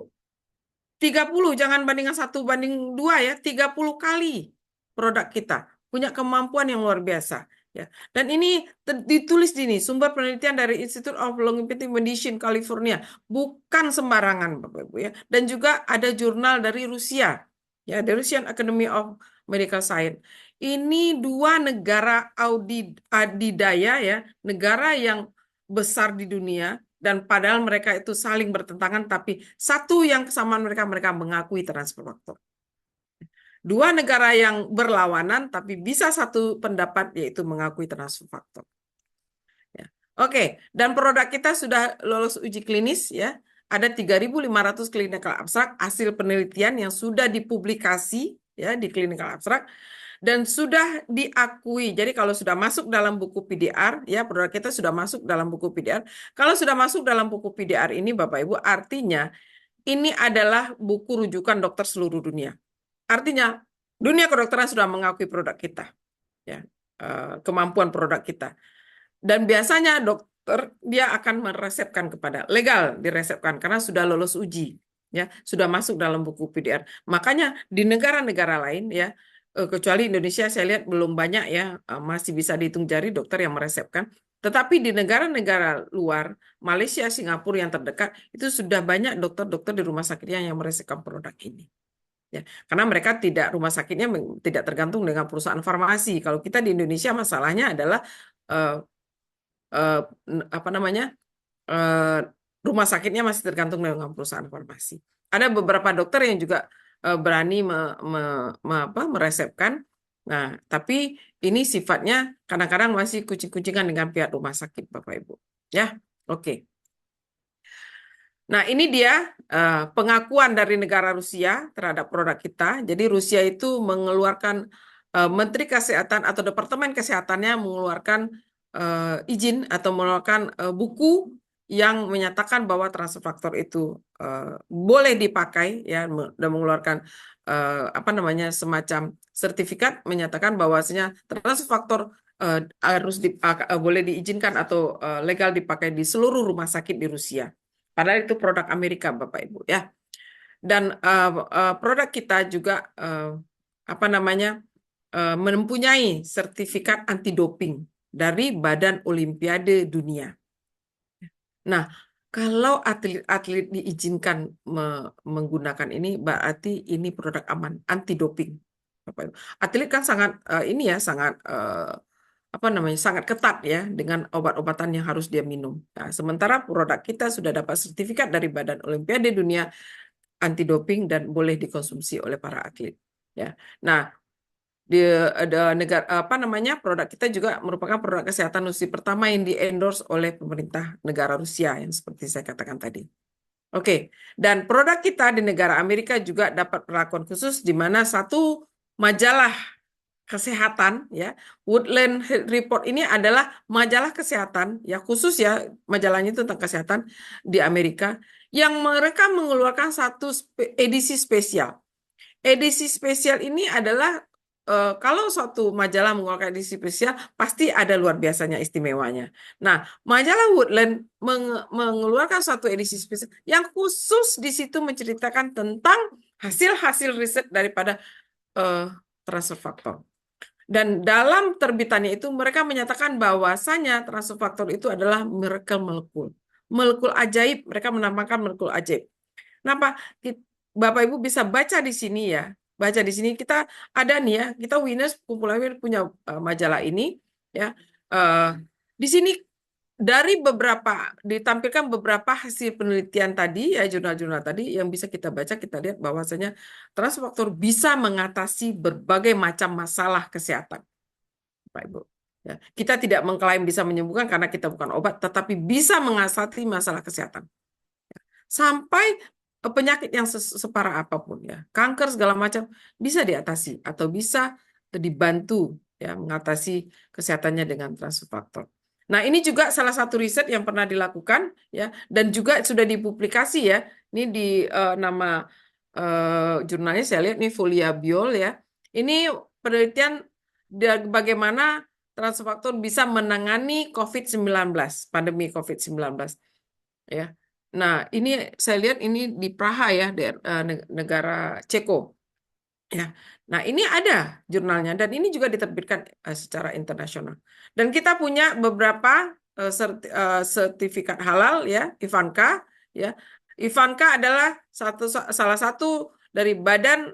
30, jangan bandingkan 1 banding 2 ya. 30 kali produk kita punya kemampuan yang luar biasa. Ya. Dan ini ditulis di sini, sumber penelitian dari Institute of Longevity Medicine, California. Bukan sembarangan, Bapak Ibu ya. Dan juga ada jurnal dari Rusia, ya, the Russian Academy of Medical Science. Ini 2 negara adidaya ya, negara yang besar di dunia, dan padahal mereka itu saling bertentangan, tapi satu yang kesamaan mereka mengakui transfer faktor. 2 negara yang berlawanan, tapi bisa satu pendapat, yaitu mengakui transfer faktor. Ya. Oke, dan produk kita sudah lolos uji klinis, ya. Ada 3.500 clinical abstrak hasil penelitian yang sudah dipublikasi, ya, di clinical abstrak, dan sudah diakui. Jadi kalau sudah masuk dalam buku PDR, ya produk kita sudah masuk dalam buku PDR. Kalau sudah masuk dalam buku PDR ini, Bapak Ibu, artinya ini adalah buku rujukan dokter seluruh dunia. Artinya dunia kedokteran sudah mengakui produk kita, ya, kemampuan produk kita. Dan biasanya dokter dia akan meresepkan kepada legal, diresepkan karena sudah lolos uji, ya, sudah masuk dalam buku PDR. Makanya di negara-negara lain, ya, kecuali Indonesia saya lihat belum banyak, ya, masih bisa dihitung jari dokter yang meresepkan. Tetapi di negara-negara luar, Malaysia, Singapura yang terdekat, itu sudah banyak dokter-dokter di rumah sakitnya yang meresepkan produk ini. Ya, karena mereka rumah sakitnya tidak tergantung dengan perusahaan farmasi. Kalau kita di Indonesia masalahnya adalah apa namanya rumah sakitnya masih tergantung dengan perusahaan farmasi. Ada beberapa dokter yang juga berani meresepkan. Nah, tapi ini sifatnya kadang-kadang masih kucing-kucingan dengan pihak rumah sakit, Bapak Ibu. Ya, oke. Nah, ini dia pengakuan dari negara Rusia terhadap produk kita. Jadi Rusia itu mengeluarkan Menteri Kesehatan atau Departemen Kesehatannya mengeluarkan izin atau mengeluarkan buku yang menyatakan bahwa transfer faktor itu boleh dipakai ya dan mengeluarkan apa namanya semacam sertifikat menyatakan bahwasanya transfer faktor harus boleh diizinkan atau legal dipakai di seluruh rumah sakit di Rusia. Padahal itu produk Amerika, Bapak Ibu ya. Dan produk kita juga apa namanya mempunyai sertifikat anti doping dari Badan Olimpiade Dunia. Nah, kalau atlet-atlet diizinkan menggunakan ini, berarti ini produk aman, anti doping. Bapak Ibu. Atlet kan sangat ini ya, sangat apa namanya sangat ketat ya dengan obat-obatan yang harus dia minum. Nah, sementara produk kita sudah dapat sertifikat dari Badan Olimpiade Dunia anti doping dan boleh dikonsumsi oleh para atlet. Ya, nah di negara apa namanya produk kita juga merupakan produk kesehatan Rusia pertama yang di-endorse oleh pemerintah negara Rusia yang seperti saya katakan tadi. Oke, dan produk kita di negara Amerika juga dapat perlakuan khusus di mana satu majalah kesehatan ya Woodland Health Report ini adalah majalah kesehatan ya khusus ya majalahnya itu tentang kesehatan di Amerika yang mereka mengeluarkan satu edisi spesial. Edisi spesial ini adalah kalau suatu majalah mengeluarkan edisi spesial pasti ada luar biasanya istimewanya. Nah, majalah Woodland mengeluarkan satu edisi spesial yang khusus di situ menceritakan tentang hasil-hasil riset daripada transfer faktor. Dan dalam terbitannya itu mereka menyatakan bahwasanya transfer faktor itu adalah miracle molekul. Molekul ajaib, mereka menamakan molekul ajaib. Kenapa? Bapak Ibu bisa baca di sini ya. Baca di sini kita ada nih ya, kita Winners Popular punya majalah ini ya. Di sini dari ditampilkan beberapa hasil penelitian tadi ya jurnal-jurnal tadi yang bisa kita baca kita lihat bahwasanya transfer faktor bisa mengatasi berbagai macam masalah kesehatan, Pak Ibu. Ya, kita tidak mengklaim bisa menyembuhkan karena kita bukan obat, tetapi bisa mengatasi masalah kesehatan sampai penyakit yang separah apapun ya, kanker segala macam bisa diatasi atau bisa dibantu ya mengatasi kesehatannya dengan transfer faktor. Nah, ini juga salah satu riset yang pernah dilakukan ya dan juga sudah dipublikasi ya. Ini di nama jurnalnya saya lihat nih Folia Biol ya. Ini penelitian bagaimana transfer faktor bisa menangani COVID-19, pandemi COVID-19 ya. Nah, ini saya lihat ini di Praha ya, negara Ceko. Ya. Nah, ini ada jurnalnya dan ini juga diterbitkan secara internasional. Dan kita punya beberapa sertifikat halal ya, Ivanka ya. Ivanka adalah salah satu dari badan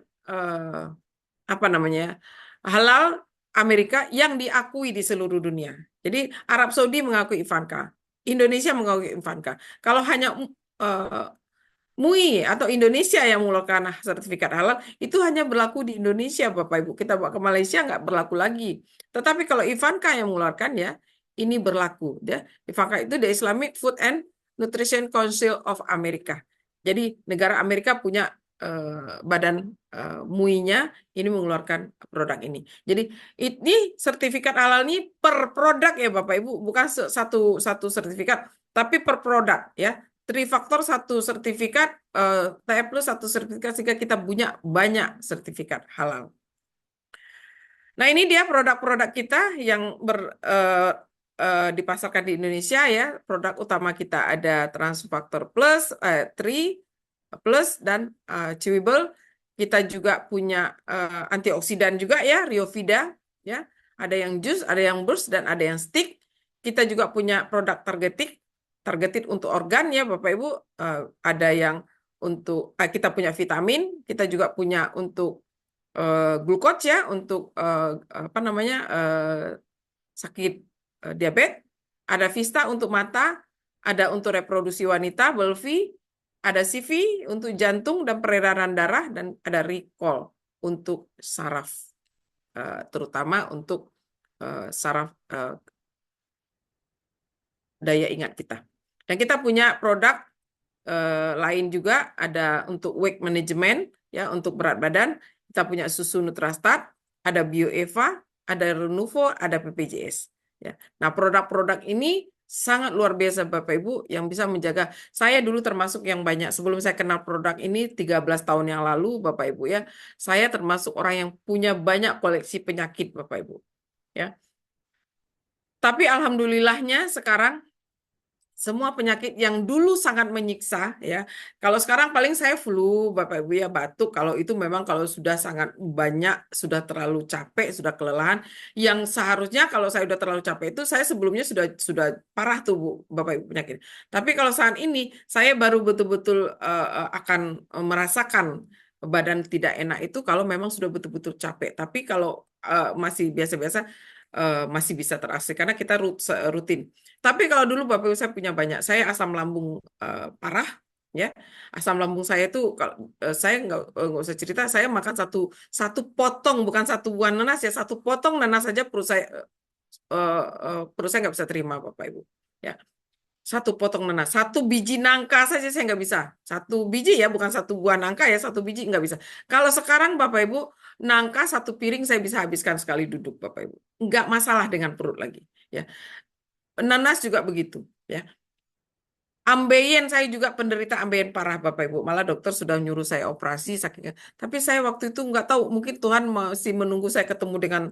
apa namanya? Halal Amerika yang diakui di seluruh dunia. Jadi Arab Saudi mengakui Ivanka, Indonesia mengakui Ivanka. Kalau hanya MUI atau Indonesia yang mengeluarkan sertifikat halal, itu hanya berlaku di Indonesia, Bapak Ibu. Kita bawa ke Malaysia nggak berlaku lagi. Tetapi kalau Ivanka yang mengeluarkan ya, ini berlaku. Ya. Ivanka itu the Islamic Food and Nutrition Council of America. Jadi negara Amerika punya badan MUI-nya ini mengeluarkan produk ini. Jadi ini sertifikat halal ini per produk ya Bapak Ibu, bukan satu sertifikat, tapi per produk ya. Trifaktor satu sertifikat, TE plus satu sertifikat sehingga kita punya banyak sertifikat halal. Nah ini dia produk-produk kita yang dipasarkan di Indonesia ya. Produk utama kita ada Transfactor Plus, 3 Plus dan Chewable. Kita juga punya antioksidan juga ya, Riovida ya. Ada yang jus, ada yang burst dan ada yang stick. Kita juga punya produk targeted untuk organ ya Bapak Ibu, ada yang untuk kita punya vitamin, kita juga punya untuk glukos ya untuk apa namanya sakit diabetes, ada Vista untuk mata, ada untuk reproduksi wanita, Belvi, ada CV untuk jantung dan peredaran darah, dan ada Recall untuk saraf, terutama untuk saraf daya ingat kita. Dan kita punya produk lain juga, ada untuk weight management, ya, untuk berat badan. Kita punya susu Nutrastat, ada BioEva, ada Renuvo, ada PPJS. Ya. Nah, produk-produk ini sangat luar biasa Bapak Ibu, yang bisa menjaga. Saya dulu termasuk yang banyak, sebelum saya kenal produk ini 13 tahun yang lalu Bapak Ibu ya, saya termasuk orang yang punya banyak koleksi penyakit Bapak Ibu. Ya. Tapi alhamdulillahnya sekarang semua penyakit yang dulu sangat menyiksa ya. Kalau sekarang paling saya flu, Bapak Ibu ya, batuk. Kalau itu memang kalau sudah sangat banyak, sudah terlalu capek, sudah kelelahan. Yang seharusnya kalau saya sudah terlalu capek itu saya sebelumnya sudah parah tuh Bu, Bapak Ibu penyakit. Tapi kalau saat ini saya baru betul-betul akan merasakan badan tidak enak itu kalau memang sudah betul-betul capek. Tapi kalau masih biasa-biasa masih bisa terasa karena kita rutin. Tapi kalau dulu Bapak Ibu saya punya banyak, saya asam lambung parah, ya. Asam lambung saya itu kalau saya nggak usah cerita, saya makan satu potong, bukan satu buah nanas ya, satu potong nanas saja perut saya nggak bisa terima Bapak Ibu. Ya, satu potong nanas, satu biji nangka saja saya nggak bisa. Satu biji ya, bukan satu buah nangka ya, satu biji nggak bisa. Kalau sekarang Bapak Ibu, nangka satu piring saya bisa habiskan sekali duduk Bapak Ibu. Nggak masalah dengan perut lagi. Ya, nanas juga begitu. Ya, ambeien, saya juga penderita ambeien parah Bapak Ibu. Malah dokter sudah nyuruh saya operasi sakitnya. Tapi saya waktu itu nggak tahu, mungkin Tuhan masih menunggu saya ketemu dengan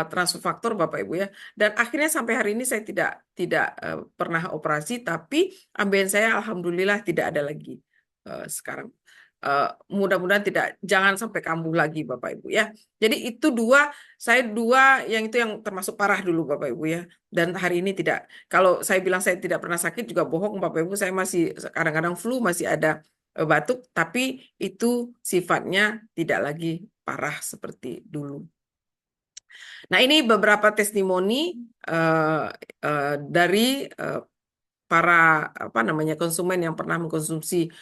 transfer faktor Bapak Ibu ya. Dan akhirnya sampai hari ini saya tidak pernah operasi, tapi ambeien saya alhamdulillah tidak ada lagi sekarang. Mudah-mudahan jangan sampai kambuh lagi Bapak Ibu ya. Jadi itu saya dua yang itu yang termasuk parah dulu Bapak Ibu ya. Dan hari ini tidak. Kalau saya bilang saya tidak pernah sakit juga bohong Bapak Ibu. Saya masih kadang-kadang flu, masih ada batuk, tapi itu sifatnya tidak lagi parah seperti dulu. Nah, ini beberapa testimoni dari para konsumen yang pernah mengkonsumsi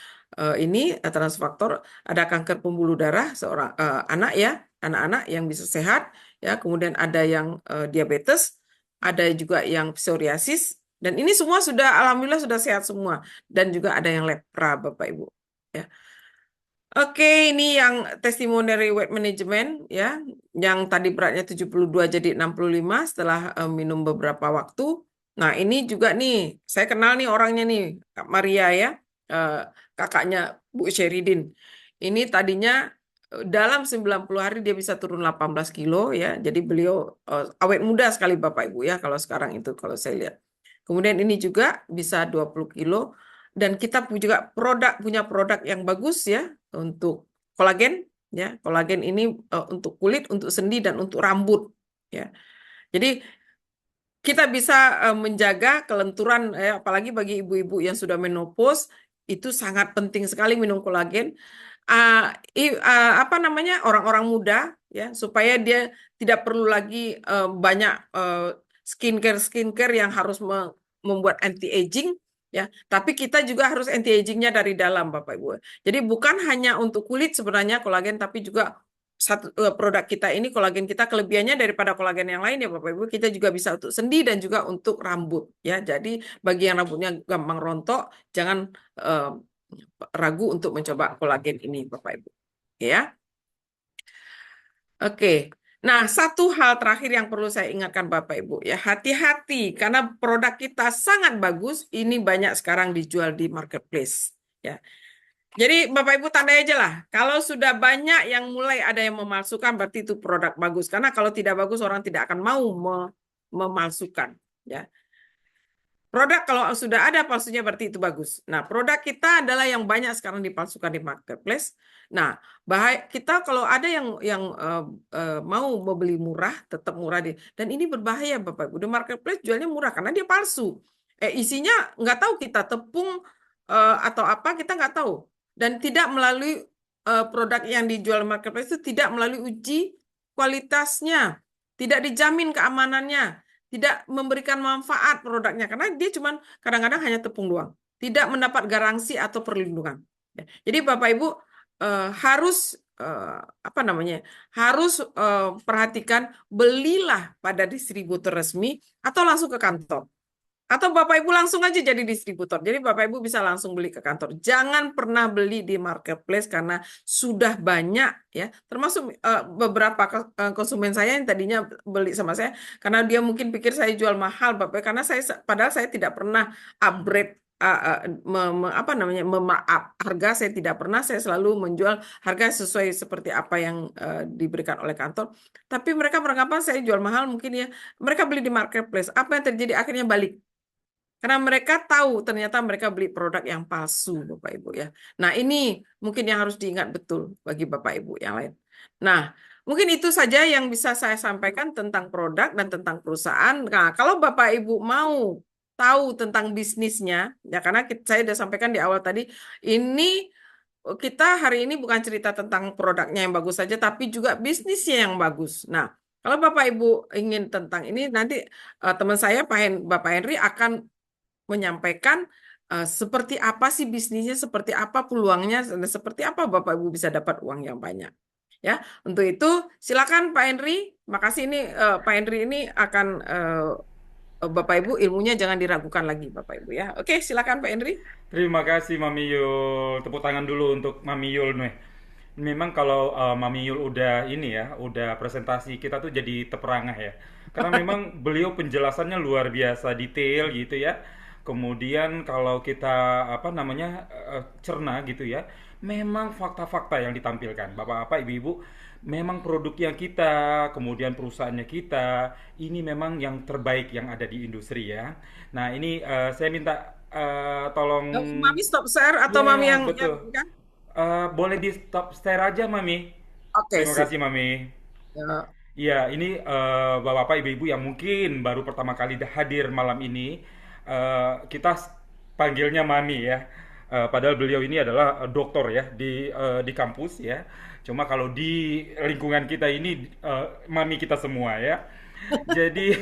ini transfaktor. Ada kanker pembuluh darah seorang anak ya, anak-anak yang bisa sehat ya, kemudian ada yang diabetes, ada juga yang psoriasis, dan ini semua sudah alhamdulillah sudah sehat semua, dan juga ada yang lepra Bapak Ibu ya. Oke, ini yang testimoni dari weight management ya, yang tadi beratnya 72 jadi 65 setelah minum beberapa waktu. Nah, ini juga nih, saya kenal nih orangnya nih, Kak Maria ya, kakaknya Bu Sheridin. Ini tadinya dalam 90 hari dia bisa turun 18 kilo ya. Jadi beliau awet muda sekali Bapak Ibu ya kalau sekarang itu kalau saya lihat. Kemudian ini juga bisa 20 kilo. Dan kita juga punya produk yang bagus ya untuk kolagen ya. Kolagen ini untuk kulit, untuk sendi, dan untuk rambut ya. Jadi kita bisa menjaga kelenturan, apalagi bagi ibu-ibu yang sudah menopause, itu sangat penting sekali minum kolagen. Orang-orang muda ya, supaya dia tidak perlu lagi banyak skincare yang harus membuat anti-aging ya, tapi kita juga harus anti-agingnya dari dalam Bapak Ibu. Jadi bukan hanya untuk kulit sebenarnya kolagen, tapi juga produk kita ini, kolagen kita kelebihannya daripada kolagen yang lain ya Bapak Ibu, kita juga bisa untuk sendi dan juga untuk rambut ya. Jadi bagi yang rambutnya gampang rontok, jangan ragu untuk mencoba kolagen ini Bapak Ibu ya. Oke. Nah, satu hal terakhir yang perlu saya ingatkan Bapak Ibu ya, hati-hati karena produk kita sangat bagus, ini banyak sekarang dijual di marketplace ya. Jadi Bapak Ibu tandai aja lah, kalau sudah banyak yang mulai ada yang memalsukan berarti itu produk bagus. Karena kalau tidak bagus orang tidak akan mau memalsukan ya. Produk kalau sudah ada palsunya berarti itu bagus. Nah, produk kita adalah yang banyak sekarang dipalsukan di marketplace. Nah, bahaya kita kalau ada yang mau membeli murah, tetap murah dan ini berbahaya Bapak Ibu. Di marketplace jualnya murah karena dia palsu. Isinya nggak tahu kita tepung atau apa kita nggak tahu, dan tidak melalui produk yang dijual marketplace itu tidak melalui uji kualitasnya, tidak dijamin keamanannya. tidak memberikan manfaat produknya karena dia cuman kadang-kadang hanya tepung doang, tidak mendapat garansi atau perlindungan. Ya. Jadi Bapak Ibu harus apa namanya? Harus perhatikan belilah pada distributor resmi atau langsung ke kantor. Atau Bapak Ibu langsung aja jadi distributor. Jadi Bapak Ibu bisa langsung beli ke kantor. Jangan pernah beli di marketplace karena sudah banyak ya. Termasuk beberapa konsumen saya yang tadinya beli sama saya karena dia mungkin pikir saya jual mahal Bapak. Karena saya padahal saya tidak pernah upgrade apa namanya memaaf harga, saya tidak pernah, saya selalu menjual harga sesuai seperti apa yang diberikan oleh kantor. Tapi mereka beranggapan saya jual mahal mungkin ya. Mereka beli di marketplace. Apa yang terjadi akhirnya balik. Karena mereka tahu ternyata mereka beli produk yang palsu, Bapak Ibu ya. Nah, ini mungkin yang harus diingat betul bagi Bapak Ibu yang lain. Nah, mungkin itu saja yang bisa saya sampaikan tentang produk dan tentang perusahaan. Nah, kalau Bapak Ibu mau tahu tentang bisnisnya, ya karena saya sudah sampaikan di awal tadi, ini kita hari ini bukan cerita tentang produknya yang bagus saja, tapi juga bisnisnya yang bagus. Nah, kalau Bapak Ibu ingin tentang ini, nanti teman saya, Bapak Henry akan menyampaikan seperti apa sih bisnisnya, seperti apa peluangnya, dan seperti apa Bapak Ibu bisa dapat uang yang banyak. Ya, untuk itu silakan Pak Henry. Makasih ini Pak Henry ini akan Bapak Ibu ilmunya jangan diragukan lagi Bapak Ibu ya. Oke, silakan Pak Henry. Terima kasih Mami Yul. Tepuk tangan dulu untuk Mami Yul nih. Memang kalau Mami Yul udah ini ya, udah presentasi kita tuh jadi terperangah ya. Karena memang beliau penjelasannya luar biasa detail gitu ya. Kemudian kalau kita apa namanya cerna gitu ya, memang fakta-fakta yang ditampilkan. Bapak-bapak, ibu-ibu, memang produk yang kita, kemudian perusahaannya kita, ini memang yang terbaik yang ada di industri ya. Nah, ini saya minta tolong. Mami stop share atau Mami Ya, yang betul. kan? Boleh di stop share aja, Mami. Oke, Terima sip. kasih, Mami. Ya. Iya, ini bapak-bapak, ibu-ibu yang mungkin baru pertama kali hadir malam ini, kita panggilnya Mami ya. Padahal beliau ini adalah doktor ya di kampus ya. Cuma kalau di lingkungan kita ini Mami kita semua ya. Jadi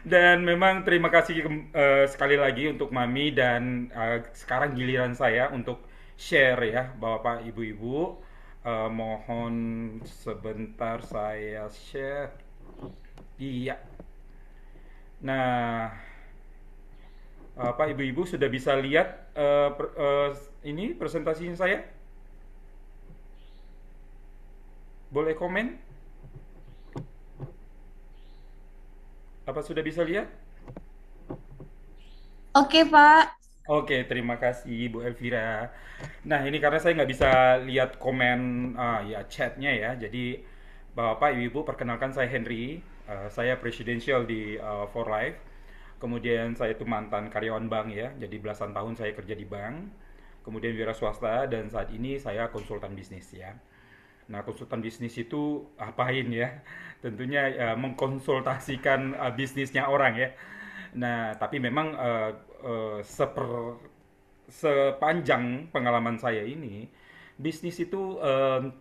dan memang terima kasih sekali lagi untuk Mami dan sekarang giliran saya untuk share ya Bapak Ibu-ibu. Mohon sebentar saya share. Iya. Nah, Pak Ibu-ibu sudah bisa lihat ini presentasinya saya? Boleh komen? Apa sudah bisa lihat? Oke, Pak. Oke, terima kasih Bu Elvira. Nah, ini karena saya nggak bisa lihat komen ya chatnya ya. Jadi, Bapak, Ibu, perkenalkan saya Henry. Saya presidential di For Life. Kemudian saya itu mantan karyawan bank ya. Jadi belasan tahun saya kerja di bank. Kemudian wira swasta dan saat ini saya konsultan bisnis ya. Nah, konsultan bisnis itu apain ya? Tentunya mengkonsultasikan bisnisnya orang ya. Nah, tapi memang sepanjang pengalaman saya ini, bisnis itu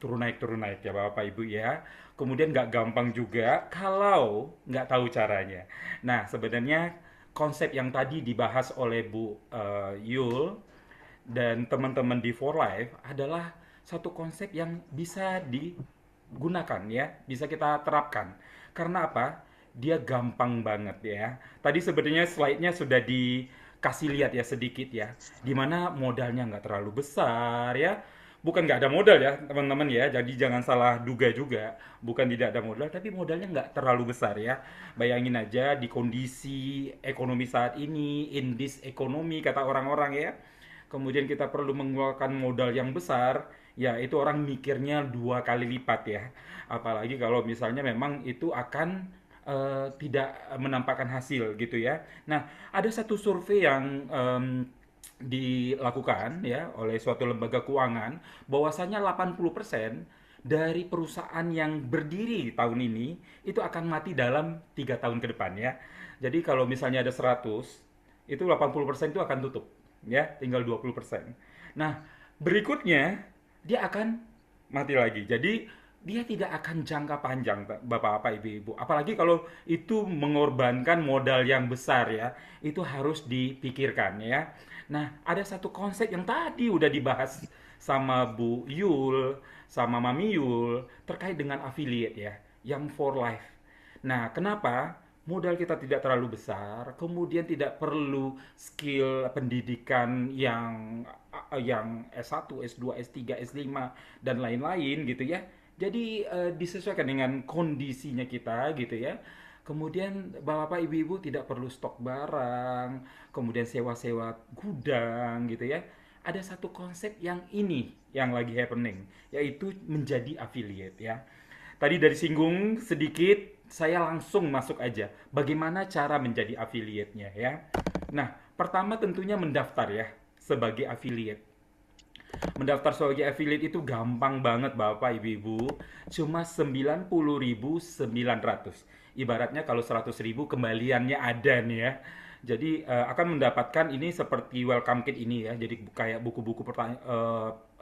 turun naik ya Bapak Ibu ya. Kemudian nggak gampang juga kalau nggak tahu caranya. Nah, sebenarnya konsep yang tadi dibahas oleh Bu Yul dan teman-teman di For Life adalah satu konsep yang bisa digunakan ya, bisa kita terapkan. Karena apa? Dia gampang banget ya. Tadi sebenarnya slide-nya sudah dikasih lihat ya sedikit ya, dimana modalnya nggak terlalu besar ya. Bukan nggak ada modal ya teman-teman ya, jadi jangan salah duga juga. Bukan tidak ada modal, tapi modalnya nggak terlalu besar ya. Bayangin aja di kondisi ekonomi saat ini, in this ekonomi kata orang-orang ya, kemudian kita perlu mengeluarkan modal yang besar, ya itu orang mikirnya dua kali lipat ya. Apalagi kalau misalnya memang itu akan tidak menampakkan hasil gitu ya. Nah, ada satu survei yang dilakukan ya oleh suatu lembaga keuangan bahwasanya 80% dari perusahaan yang berdiri tahun ini itu akan mati dalam 3 tahun ke depan ya. Jadi kalau misalnya ada 100, itu 80% itu akan tutup ya, tinggal 20%. Nah, berikutnya dia akan mati lagi. Jadi dia tidak akan jangka panjang, Bapak-bapak, Ibu-ibu. Apalagi kalau itu mengorbankan modal yang besar ya. Itu harus dipikirkan ya. Nah, ada satu konsep yang tadi udah dibahas sama Bu Yul, sama Mami Yul terkait dengan affiliate ya, yang for life. Nah, kenapa? Modal kita tidak terlalu besar, kemudian tidak perlu skill pendidikan yang S1, S2, S3, S5 dan lain-lain gitu ya. Jadi disesuaikan dengan kondisinya kita gitu ya. Kemudian bapak ibu-ibu tidak perlu stok barang, kemudian sewa-sewa gudang gitu ya. Ada satu konsep yang ini yang lagi happening, yaitu menjadi affiliate ya. Tadi dari singgung sedikit, saya langsung masuk aja. Bagaimana cara menjadi affiliate-nya ya? Nah, pertama tentunya mendaftar ya sebagai affiliate. Mendaftar sebagai affiliate itu gampang banget Bapak Ibu-ibu. Cuma 90.900. Ibaratnya kalau 100.000 kembaliannya ada nih ya. Jadi akan mendapatkan ini seperti welcome kit ini ya. Jadi kayak buku-buku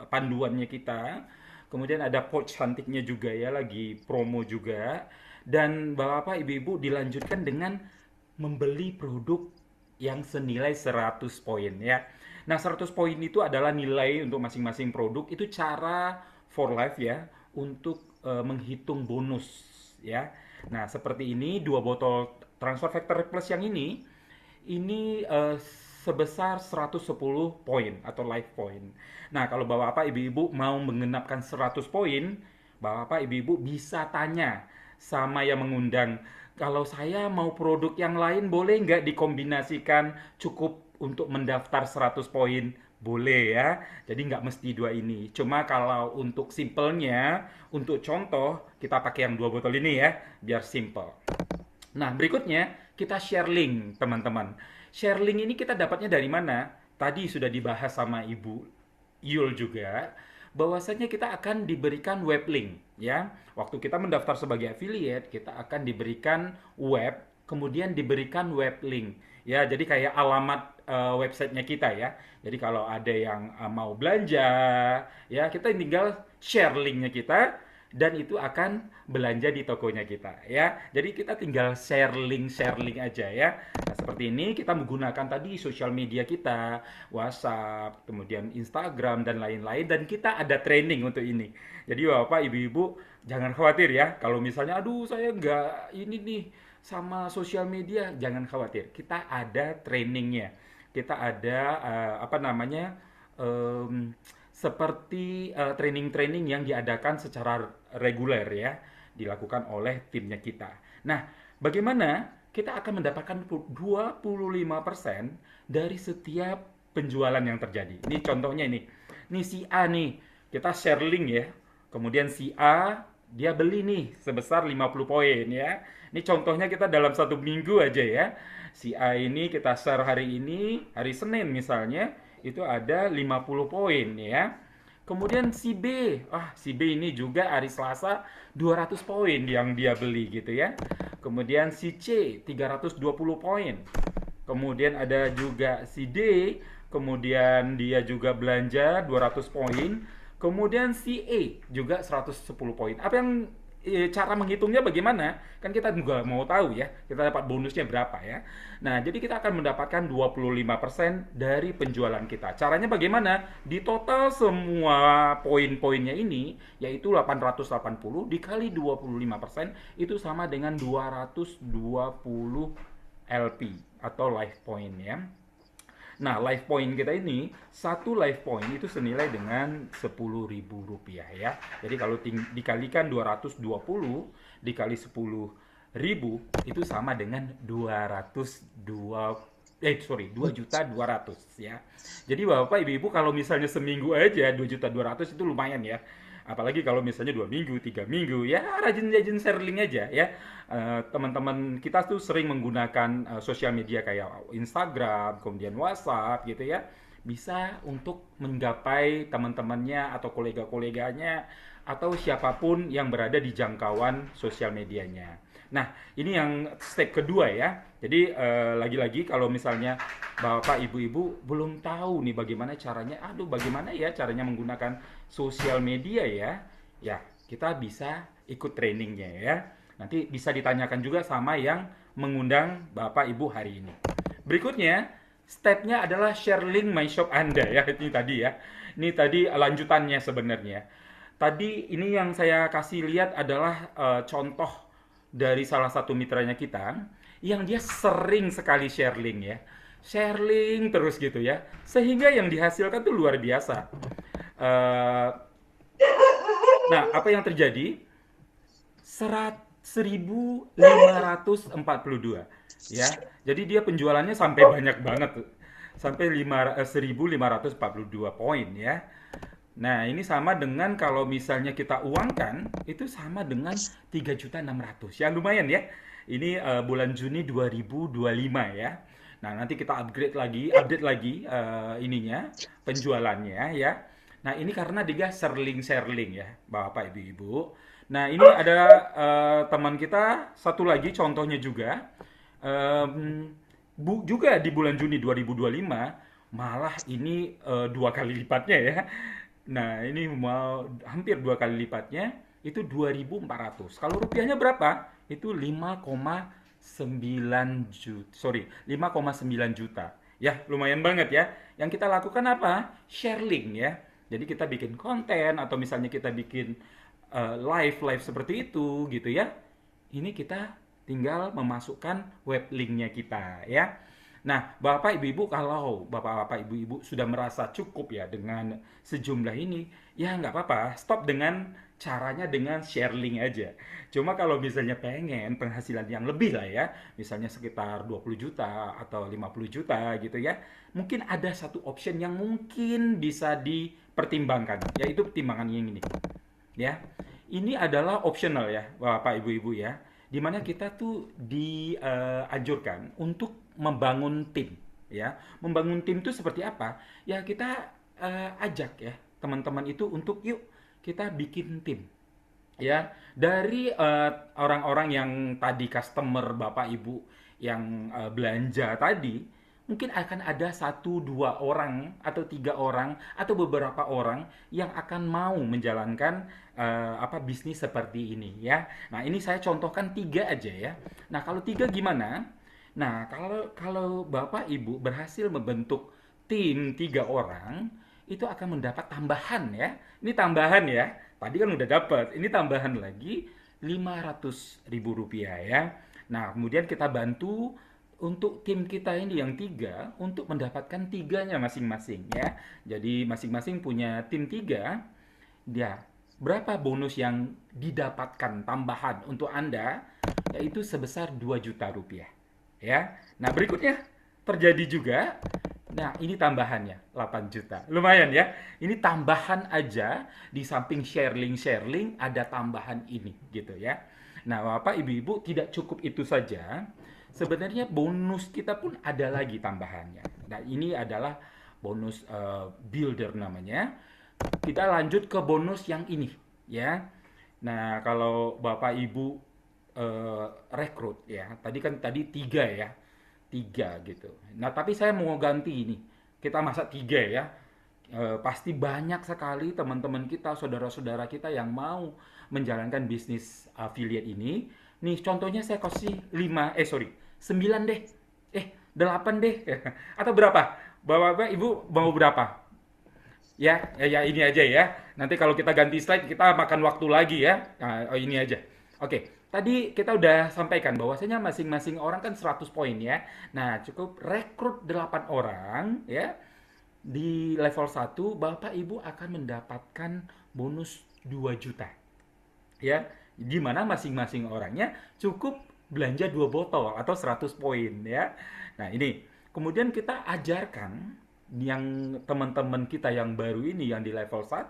panduannya kita. Kemudian ada pouch cantiknya juga ya, lagi promo juga. Dan Bapak Ibu-ibu dilanjutkan dengan membeli produk yang senilai 100 poin ya. Nah, 100 poin itu adalah nilai untuk masing-masing produk. Itu cara for life ya untuk menghitung bonus ya. Nah, seperti ini dua botol Transfer Factor Plus yang ini sebesar 110 poin atau life point. Nah, kalau Bapak Ibu-ibu mau mengenapkan 100 poin, Bapak Ibu-ibu bisa tanya sama yang mengundang, kalau saya mau produk yang lain boleh nggak dikombinasikan cukup untuk mendaftar 100 poin? Boleh ya, jadi nggak mesti dua ini. Cuma kalau untuk simpelnya, untuk contoh, kita pakai yang dua botol ini ya, biar simple. Nah, berikutnya kita share link, teman-teman. Share link ini kita dapatnya dari mana? Tadi sudah dibahas sama Ibu Yul juga, bahwasanya kita akan diberikan web link, ya. Waktu kita mendaftar sebagai affiliate, kita akan diberikan web, kemudian diberikan web link. Ya, jadi kayak alamat websitenya kita ya. Jadi kalau ada yang mau belanja, ya kita tinggal share linknya kita dan itu akan belanja di tokonya kita ya. Jadi kita tinggal share link aja ya. Nah, seperti ini kita menggunakan tadi sosial media kita, WhatsApp, kemudian Instagram dan lain-lain dan kita ada training untuk ini. Jadi Bapak Ibu-ibu jangan khawatir ya kalau misalnya aduh saya nggak ini nih sama sosial media, jangan khawatir. Kita ada trainingnya. Kita ada apa namanya? em, seperti training-training yang diadakan secara reguler ya, dilakukan oleh timnya kita. Nah, bagaimana kita akan mendapatkan 25% dari setiap penjualan yang terjadi. Ini contohnya ini. Ini si A nih, kita share link ya. Kemudian si A dia beli nih sebesar 50 poin ya. Ini contohnya kita dalam satu minggu aja ya. Si A ini kita share hari ini, hari Senin misalnya, itu ada 50 poin ya. Kemudian si B, si B ini juga hari Selasa 200 poin yang dia beli gitu ya. Kemudian si C 320 poin. Kemudian ada juga si D, kemudian dia juga belanja 200 poin. Kemudian si E juga 110 poin. Apa yang cara menghitungnya bagaimana? Kan kita juga mau tahu ya, kita dapat bonusnya berapa ya. Nah, jadi kita akan mendapatkan 25% dari penjualan kita. Caranya bagaimana? Di total semua poin-poinnya ini, yaitu 880 dikali 25%, itu sama dengan 220 LP atau life point ya. Nah, life point kita ini, satu life point itu senilai dengan Rp10.000 ya. Jadi kalau dikalikan 220 dikali 10.000 itu sama dengan 2.200.000 ya. Jadi Bapak Ibu kalau misalnya seminggu aja 2.200.000 itu lumayan ya. Apalagi kalau misalnya 2 minggu, 3 minggu, ya rajin-rajin share link aja ya. Teman-teman kita tuh sering menggunakan sosial media kayak Instagram, kemudian WhatsApp gitu ya. Bisa untuk menggapai teman-temannya atau kolega-koleganya atau siapapun yang berada di jangkauan sosial medianya. Nah, ini yang step kedua ya. Jadi lagi-lagi kalau misalnya Bapak Ibu-ibu belum tahu nih bagaimana caranya, bagaimana ya caranya menggunakan sosial media ya. Ya, kita bisa ikut trainingnya ya. Nanti bisa ditanyakan juga sama yang mengundang Bapak Ibu hari ini. Berikutnya, stepnya adalah share link my shop Anda ya. Ini tadi ya. Ini tadi lanjutannya sebenarnya. Tadi ini yang saya kasih lihat adalah contoh dari salah satu mitranya kita yang dia sering sekali share link ya. Share link terus gitu ya. Sehingga yang dihasilkan tuh luar biasa. Eh, nah, apa yang terjadi? 1542 ya. Jadi dia penjualannya sampai banyak banget tuh. Sampai 1542 poin ya. Nah, ini sama dengan kalau misalnya kita uangkan itu sama dengan 3.600.000. Ya lumayan ya. Ini bulan Juni 2025 ya. Nah, nanti kita update lagi ininya, penjualannya ya. Nah, ini karena dia serling-serling ya, Bapak Ibu-ibu. Nah, ini ada teman kita satu lagi contohnya juga. Juga di bulan Juni 2025 malah ini dua kali lipatnya ya. Nah, ini mau hampir dua kali lipatnya itu 2.400. Kalau rupiahnya berapa? Itu 5,9 juta. Sorry, 5,9 juta. Ya, lumayan banget ya. Yang kita lakukan apa? Share link ya. Jadi kita bikin konten atau misalnya kita bikin live seperti itu gitu ya. Ini kita tinggal memasukkan web linknya kita ya. Nah, Bapak Ibu-Ibu, kalau Bapak-Bapak Ibu-Ibu sudah merasa cukup ya dengan sejumlah ini, ya nggak apa-apa, stop dengan caranya dengan share link aja. Cuma kalau misalnya pengen penghasilan yang lebih lah ya, misalnya sekitar 20 juta atau 50 juta gitu ya, mungkin ada satu option yang mungkin bisa dipertimbangkan, yaitu pertimbangan yang ini. Ya, ini adalah optional ya, Bapak Ibu-Ibu ya, dimana kita tuh dianjurkan untuk membangun tim ya. Membangun tim itu seperti apa? Ya kita ajak ya teman-teman itu untuk yuk kita bikin tim ya dari orang-orang yang tadi customer Bapak Ibu yang belanja tadi mungkin akan ada satu dua orang atau tiga orang atau beberapa orang yang akan mau menjalankan bisnis seperti ini ya. Nah ini saya contohkan tiga aja ya. Nah kalau tiga gimana? Nah kalau kalau Bapak Ibu berhasil membentuk tim tiga orang itu akan mendapat tambahan ya. Ini tambahan ya. Tadi kan udah dapat. Ini tambahan lagi 500.000 rupiah ya. Nah, kemudian kita bantu untuk tim kita ini yang tiga untuk mendapatkan tiganya masing-masing ya. Jadi masing-masing punya tim tiga. Dia berapa bonus yang didapatkan tambahan untuk Anda? Yaitu sebesar 2 juta rupiah. Ya. Nah, berikutnya terjadi juga. Nah, ini tambahannya 8 juta. Lumayan ya. Ini tambahan aja di samping sharing ada tambahan ini gitu ya. Nah, Bapak Ibu-ibu tidak cukup itu saja. Sebenarnya bonus kita pun ada lagi tambahannya. Nah, ini adalah bonus builder namanya. Kita lanjut ke bonus yang ini ya. Nah, kalau Bapak Ibu rekrut ya. Tadi tiga ya. Tiga gitu. Nah, tapi saya mau ganti ini. Kita masak tiga ya. Pasti banyak sekali teman-teman kita, saudara-saudara kita yang mau menjalankan bisnis affiliate ini. Nih, contohnya saya kasih 9 deh. 8 deh. Atau berapa? Bapak-bapak, Ibu mau berapa? Ya ini aja ya. Nanti kalau kita ganti slide kita makan waktu lagi ya. Nah, ini aja. Oke, tadi kita udah sampaikan bahwasanya masing-masing orang kan 100 poin ya. Nah, cukup rekrut 8 orang ya. Di level 1 Bapak Ibu akan mendapatkan bonus 2 juta. Ya, di mana masing-masing orangnya cukup belanja 2 botol atau 100 poin ya. Nah, ini kemudian kita ajarkan yang teman-teman kita yang baru ini yang di level 1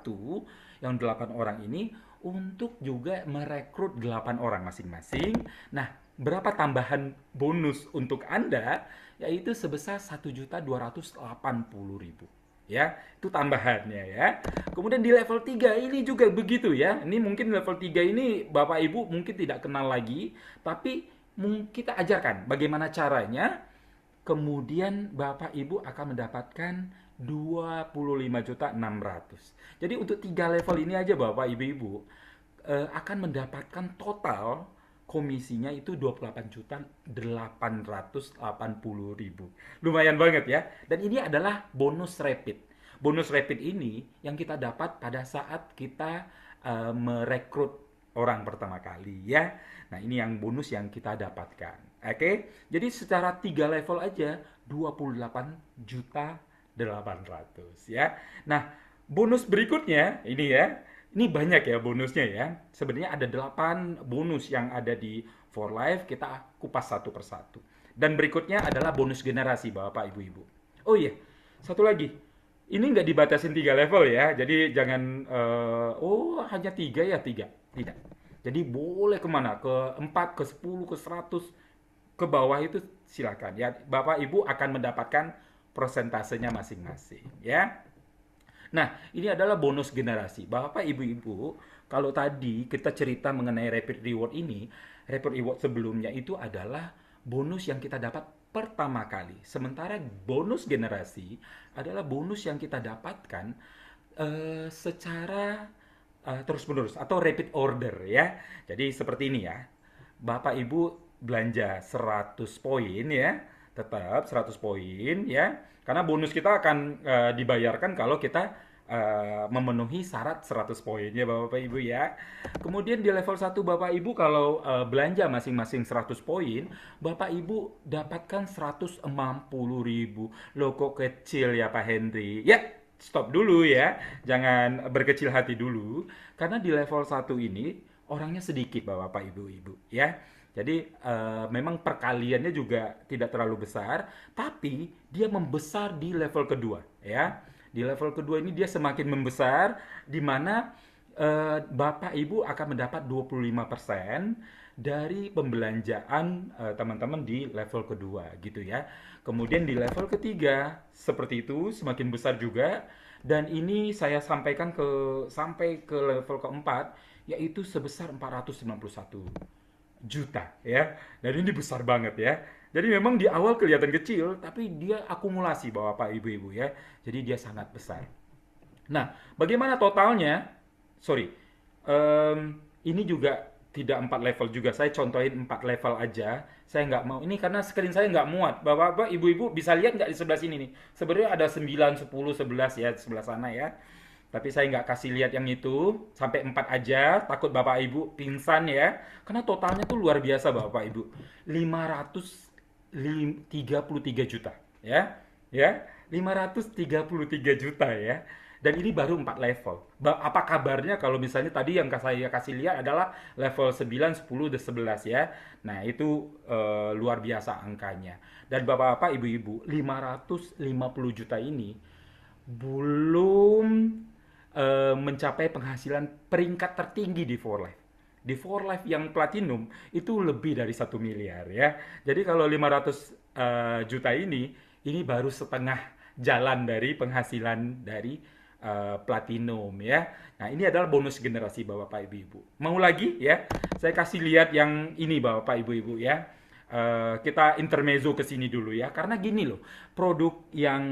yang 8 orang ini untuk juga merekrut 8 orang masing-masing. Nah, berapa tambahan bonus untuk Anda? Yaitu sebesar 1.280.000. Ya, itu tambahannya ya. Kemudian di level 3 ini juga begitu ya. Ini mungkin level 3 ini Bapak Ibu mungkin tidak kenal lagi, tapi kita ajarkan bagaimana caranya. Kemudian Bapak Ibu akan mendapatkan 25.600. Jadi untuk 3 level ini aja Bapak Ibu, akan mendapatkan total komisinya itu 28.880.000. Lumayan banget ya. Dan ini adalah bonus rapid. Bonus rapid ini yang kita dapat pada saat kita merekrut orang pertama kali ya. Nah, ini yang bonus yang kita dapatkan. Oke. Jadi secara 3 level aja 28.800.000 ya. Nah, bonus berikutnya ini ya. Ini banyak ya bonusnya ya. Sebenarnya ada 8 bonus yang ada di For Life, kita kupas satu persatu. Dan berikutnya adalah bonus generasi Bapak Ibu-Ibu. Oh iya, satu lagi. Ini nggak dibatasin 3 level ya. Jadi jangan, oh hanya 3 ya 3. Tidak. Jadi boleh kemana? Ke 4, ke 10, ke 100, ke bawah itu silakan ya. Bapak Ibu akan mendapatkan persentasenya masing-masing ya. Nah, ini adalah bonus generasi. Bapak, Ibu-ibu, kalau tadi kita cerita mengenai Rapid Reward ini, Rapid Reward sebelumnya itu adalah bonus yang kita dapat pertama kali. Sementara bonus generasi adalah bonus yang kita dapatkan secara terus-menerus atau repeat order ya. Jadi seperti ini ya. Bapak Ibu belanja 100 poin ya, tetap 100 poin ya. Karena bonus kita akan dibayarkan kalau kita memenuhi syarat 100 poin ya Bapak Ibu ya. Kemudian di level 1 Bapak Ibu kalau belanja masing-masing 100 poin, Bapak Ibu dapatkan 150.000. Loh kok kecil ya Pak Henry? Ya, stop dulu ya. Jangan berkecil hati dulu. Karena di level 1 ini orangnya sedikit Bapak Ibu-Ibu ya. Jadi memang perkaliannya juga tidak terlalu besar, tapi dia membesar di level kedua ya. Di level kedua ini dia semakin membesar, di mana Bapak Ibu akan mendapat 25% dari pembelanjaan teman-teman di level kedua gitu ya. Kemudian di level ketiga seperti itu semakin besar juga, dan ini saya sampaikan sampai ke level keempat yaitu sebesar 491 juta ya. Dan ini besar banget ya. Jadi memang di awal kelihatan kecil, tapi dia akumulasi Bapak Ibu-Ibu ya. Jadi dia sangat besar. Nah, bagaimana totalnya? Sorry, ini juga tidak 4 level juga. Saya contohin 4 level aja. Saya nggak mau. Ini karena screen saya nggak muat. Bapak-bapak, ibu-ibu bisa lihat nggak di sebelah sini nih? Sebenarnya ada 9, 10, 11 ya di sebelah sana ya. Tapi saya nggak kasih lihat yang itu. Sampai 4 aja. Takut Bapak Ibu pingsan ya. Karena totalnya tuh luar biasa Bapak Ibu. 533 juta. Ya. Ya. 533 juta ya. Dan ini baru 4 level. Apa kabarnya kalau misalnya tadi yang saya kasih lihat adalah level 9, 10, dan 11 ya. Nah, itu luar biasa angkanya. Dan Bapak-bapak, Ibu-ibu, 550 juta ini belum mencapai penghasilan peringkat tertinggi di For Life. Di For Life yang platinum itu lebih dari 1 miliar ya. Jadi kalau 500 juta ini baru setengah jalan dari penghasilan dari platinum ya. Nah, ini adalah bonus generasi Bapak Ibu-ibu. Mau lagi ya? Saya kasih lihat yang ini Bapak Ibu-ibu ya. Kita intermezzo ke sini dulu ya. Karena gini loh, produk yang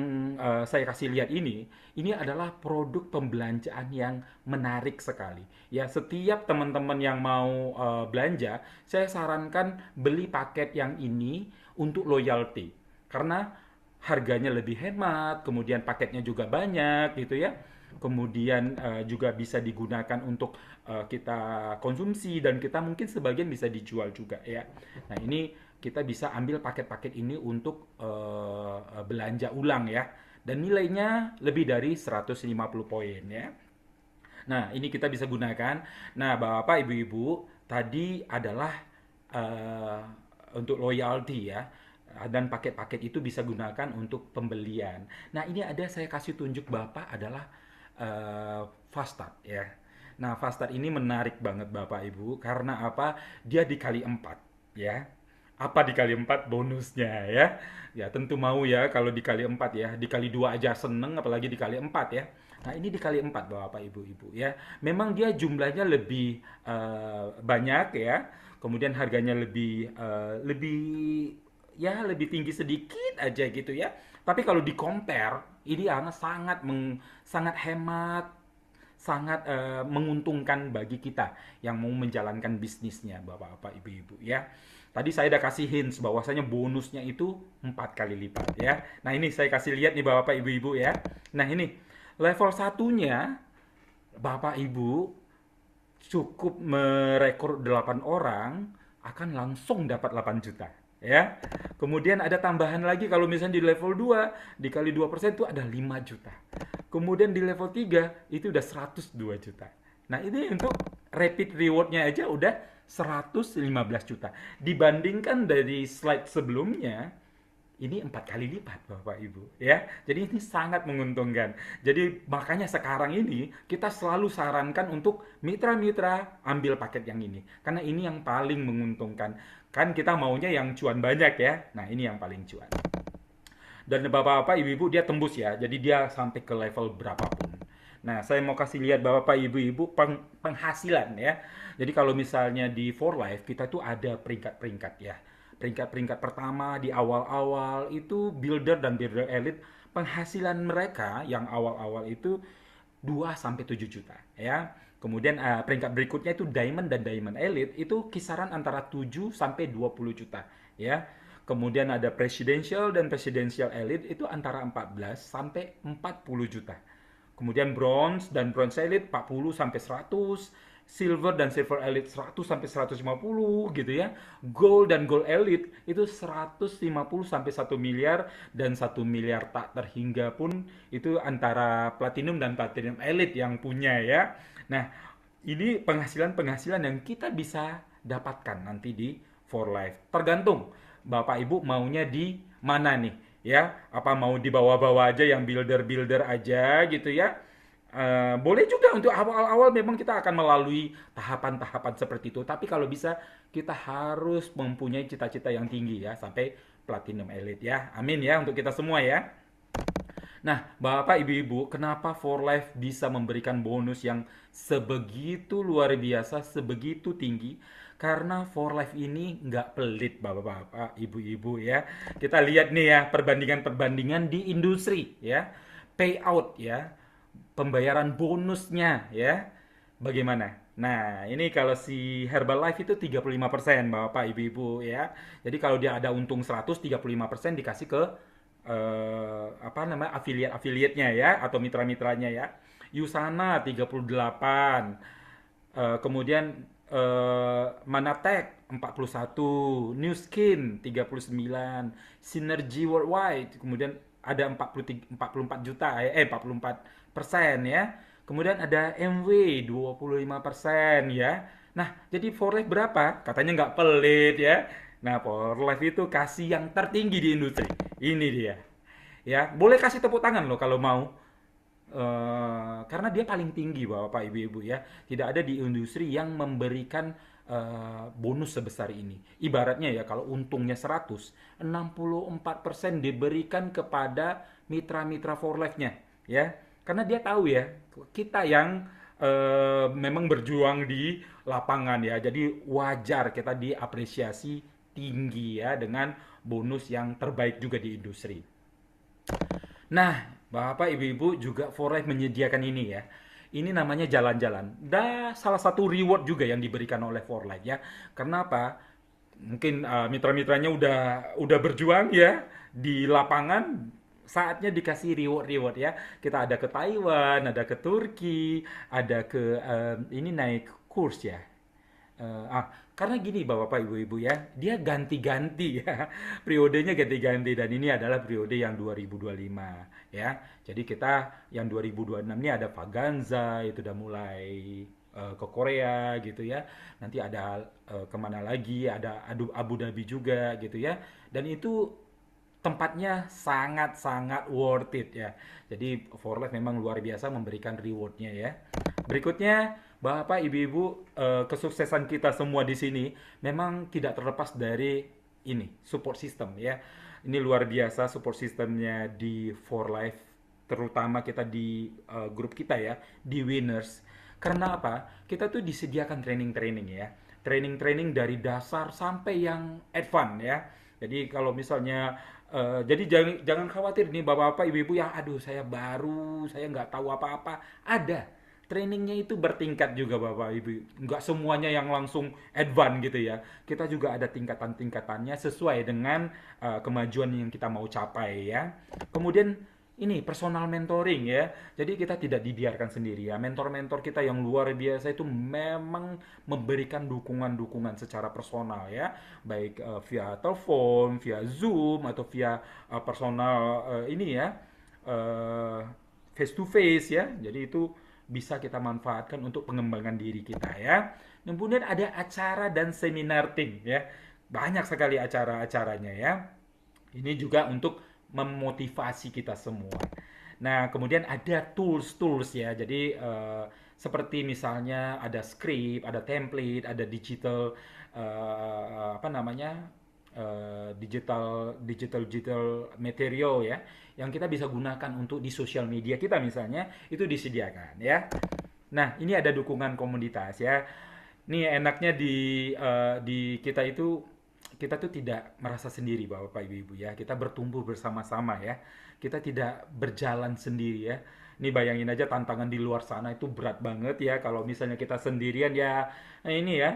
saya kasih lihat ini adalah produk pembelanjaan yang menarik sekali. Ya, setiap teman-teman yang mau belanja, saya sarankan beli paket yang ini untuk loyalty. Karena harganya lebih hemat, kemudian paketnya juga banyak gitu ya. Kemudian juga bisa digunakan untuk kita konsumsi, dan kita mungkin sebagian bisa dijual juga ya. Nah, ini kita bisa ambil paket-paket ini untuk belanja ulang ya. Dan nilainya lebih dari 150 poin ya. Nah, ini kita bisa gunakan. Nah, Bapak Ibu-ibu, tadi adalah eh, untuk loyalty ya. Dan paket-paket itu bisa gunakan untuk pembelian. Nah, ini ada saya kasih tunjuk Bapak adalah Fast Start ya. Nah, Fast Start ini menarik banget Bapak Ibu karena apa? Dia dikali 4 ya. Apa dikali 4 bonusnya ya? Ya, tentu mau ya kalau dikali 4 ya. Dikali 2 aja seneng, apalagi dikali 4 ya. Nah, ini dikali 4 Bapak Ibu-ibu ya. Memang dia jumlahnya lebih banyak ya. Kemudian harganya lebih ya lebih tinggi sedikit aja gitu ya. Tapi kalau di compare ini sangat sangat hemat, sangat menguntungkan bagi kita yang mau menjalankan bisnisnya, Bapak-bapak, Ibu-ibu ya. Tadi saya udah kasih hints bahwasanya bonusnya itu 4 kali lipat ya. Nah, ini saya kasih lihat nih Bapak, Ibu-ibu ya. Nah, ini level satunya Bapak Ibu cukup merekrut 8 orang akan langsung dapat 8 juta ya. Kemudian ada tambahan lagi kalau misalnya di level 2 dikali 2% itu ada 5 juta. Kemudian di level 3 itu udah 102 juta. Nah, ini untuk rapid rewardnya aja udah 115 juta. Dibandingkan dari slide sebelumnya, ini 4 kali lipat Bapak Ibu ya. Jadi ini sangat menguntungkan. Jadi makanya sekarang ini kita selalu sarankan untuk mitra-mitra ambil paket yang ini. Karena ini yang paling menguntungkan. Kan kita maunya yang cuan banyak ya. Nah, ini yang paling cuan. Dan bapak-bapak, ibu-ibu dia tembus ya. Jadi dia sampai ke level berapapun. Nah, saya mau kasih lihat bapak, ibu-ibu penghasilan ya. Jadi kalau misalnya di For Life kita tuh ada peringkat-peringkat ya. Peringkat-peringkat pertama di awal-awal itu builder dan builder elite, penghasilan mereka yang awal-awal itu 2 sampai 7 juta ya. Kemudian peringkat berikutnya itu Diamond dan Diamond Elite itu kisaran antara 7 sampai 20 juta ya. Kemudian ada Presidential dan Presidential Elite itu antara 14 sampai 40 juta. Kemudian Bronze dan Bronze Elite 40 sampai 100, Silver dan Silver Elite 100 sampai 150 gitu ya. Gold dan Gold Elite itu 150 sampai 1 miliar, dan 1 miliar tak terhingga pun itu antara Platinum dan Platinum Elite yang punya ya. Nah, ini penghasilan-penghasilan yang kita bisa dapatkan nanti di For Life. Tergantung Bapak Ibu maunya di mana nih ya. Apa mau di bawah-bawah aja yang builder-builder aja gitu ya. Boleh juga untuk awal-awal memang kita akan melalui tahapan-tahapan seperti itu. Tapi kalau bisa kita harus mempunyai cita-cita yang tinggi ya sampai Platinum Elite ya. Amin ya untuk kita semua ya. Nah, Bapak Ibu-ibu, kenapa For Life bisa memberikan bonus yang sebegitu luar biasa, sebegitu tinggi? Karena For Life ini nggak pelit, Bapak-bapak, Ibu-ibu ya. Kita lihat nih ya, perbandingan-perbandingan di industri ya. Payout ya, pembayaran bonusnya ya. Bagaimana? Nah, ini kalau si Herbalife itu 35% Bapak Ibu-ibu ya. Jadi kalau dia ada untung 100, 35% dikasih ke apa namanya afiliat-afiliatnya ya atau mitra-mitranya ya. Yusana 38, kemudian Manatek 41, New Skin 39, Synergy Worldwide, kemudian ada 44 juta 44% ya. Kemudian ada MW 25% ya. Nah, jadi For Life berapa? Katanya nggak pelit ya. Nah, For Life itu kasih yang tertinggi di industri. Ini dia. Ya, boleh kasih tepuk tangan loh kalau mau. Karena dia paling tinggi Bapak Ibu-ibu ya. Tidak ada di industri yang memberikan bonus sebesar ini. Ibaratnya ya kalau untungnya 100, 64% diberikan kepada mitra-mitra For Life-nya ya. Karena dia tahu ya, kita yang memang berjuang di lapangan ya. Jadi wajar kita diapresiasi tinggi ya dengan bonus yang terbaik juga di industri. Nah, Bapak Ibu-ibu juga For Life menyediakan ini ya. Ini namanya jalan-jalan. Dan salah satu reward juga yang diberikan oleh For Life ya. Kenapa? Mungkin mitra-mitranya udah berjuang ya di lapangan, saatnya dikasih reward-reward ya. Kita ada ke Taiwan, ada ke Turki, ada ke ini naik kurs ya. Karena gini Bapak Ibu-ibu ya, dia ganti-ganti ya. Periodenya ganti-ganti dan ini adalah periode yang 2025 ya. Jadi kita yang 2026 ini ada Vaganza itu udah mulai ke Korea gitu ya. Nanti ada kemana lagi, ada Abu Dhabi juga gitu ya. Dan itu tempatnya sangat-sangat worth it ya. Jadi For Life memang luar biasa memberikan rewardnya ya. Berikutnya, Bapak, Ibu-ibu, kesuksesan kita semua di sini memang tidak terlepas dari ini, support system ya. Ini luar biasa support systemnya di For Life, terutama kita di grup kita ya, di Winners. Karena apa? Kita tuh disediakan training-training ya. Training-training dari dasar sampai yang advance ya. Jadi kalau misalnya jadi jangan khawatir nih Bapak-bapak, Ibu-ibu yang aduh saya baru, saya nggak tahu apa-apa. Ada trainingnya itu bertingkat juga Bapak Ibu. Nggak semuanya yang langsung advance gitu ya. Kita juga ada tingkatan-tingkatannya sesuai dengan kemajuan yang kita mau capai ya. Kemudian ini personal mentoring ya. Jadi kita tidak dibiarkan sendiri ya. Mentor-mentor kita yang luar biasa itu memang memberikan dukungan-dukungan secara personal ya, baik via telepon, via Zoom atau via personal ini ya, face to face ya. Jadi itu bisa kita manfaatkan untuk pengembangan diri kita ya. Kemudian ada acara dan seminar tim ya. Banyak sekali acara-acaranya ya. Ini juga untuk memotivasi kita semua. Nah, kemudian ada tools-tools ya. Jadi seperti misalnya ada script, ada template, ada digital apa namanya? Digital material ya yang kita bisa gunakan untuk di sosial media kita misalnya itu disediakan ya. Nah, ini ada dukungan komunitas ya. Nih enaknya di kita itu kita tuh tidak merasa sendiri Bapak Ibu ya. Kita bertumbuh bersama-sama ya. Kita tidak berjalan sendiri ya. Ini bayangin aja tantangan di luar sana itu berat banget ya. Kalau misalnya kita sendirian ya ini ya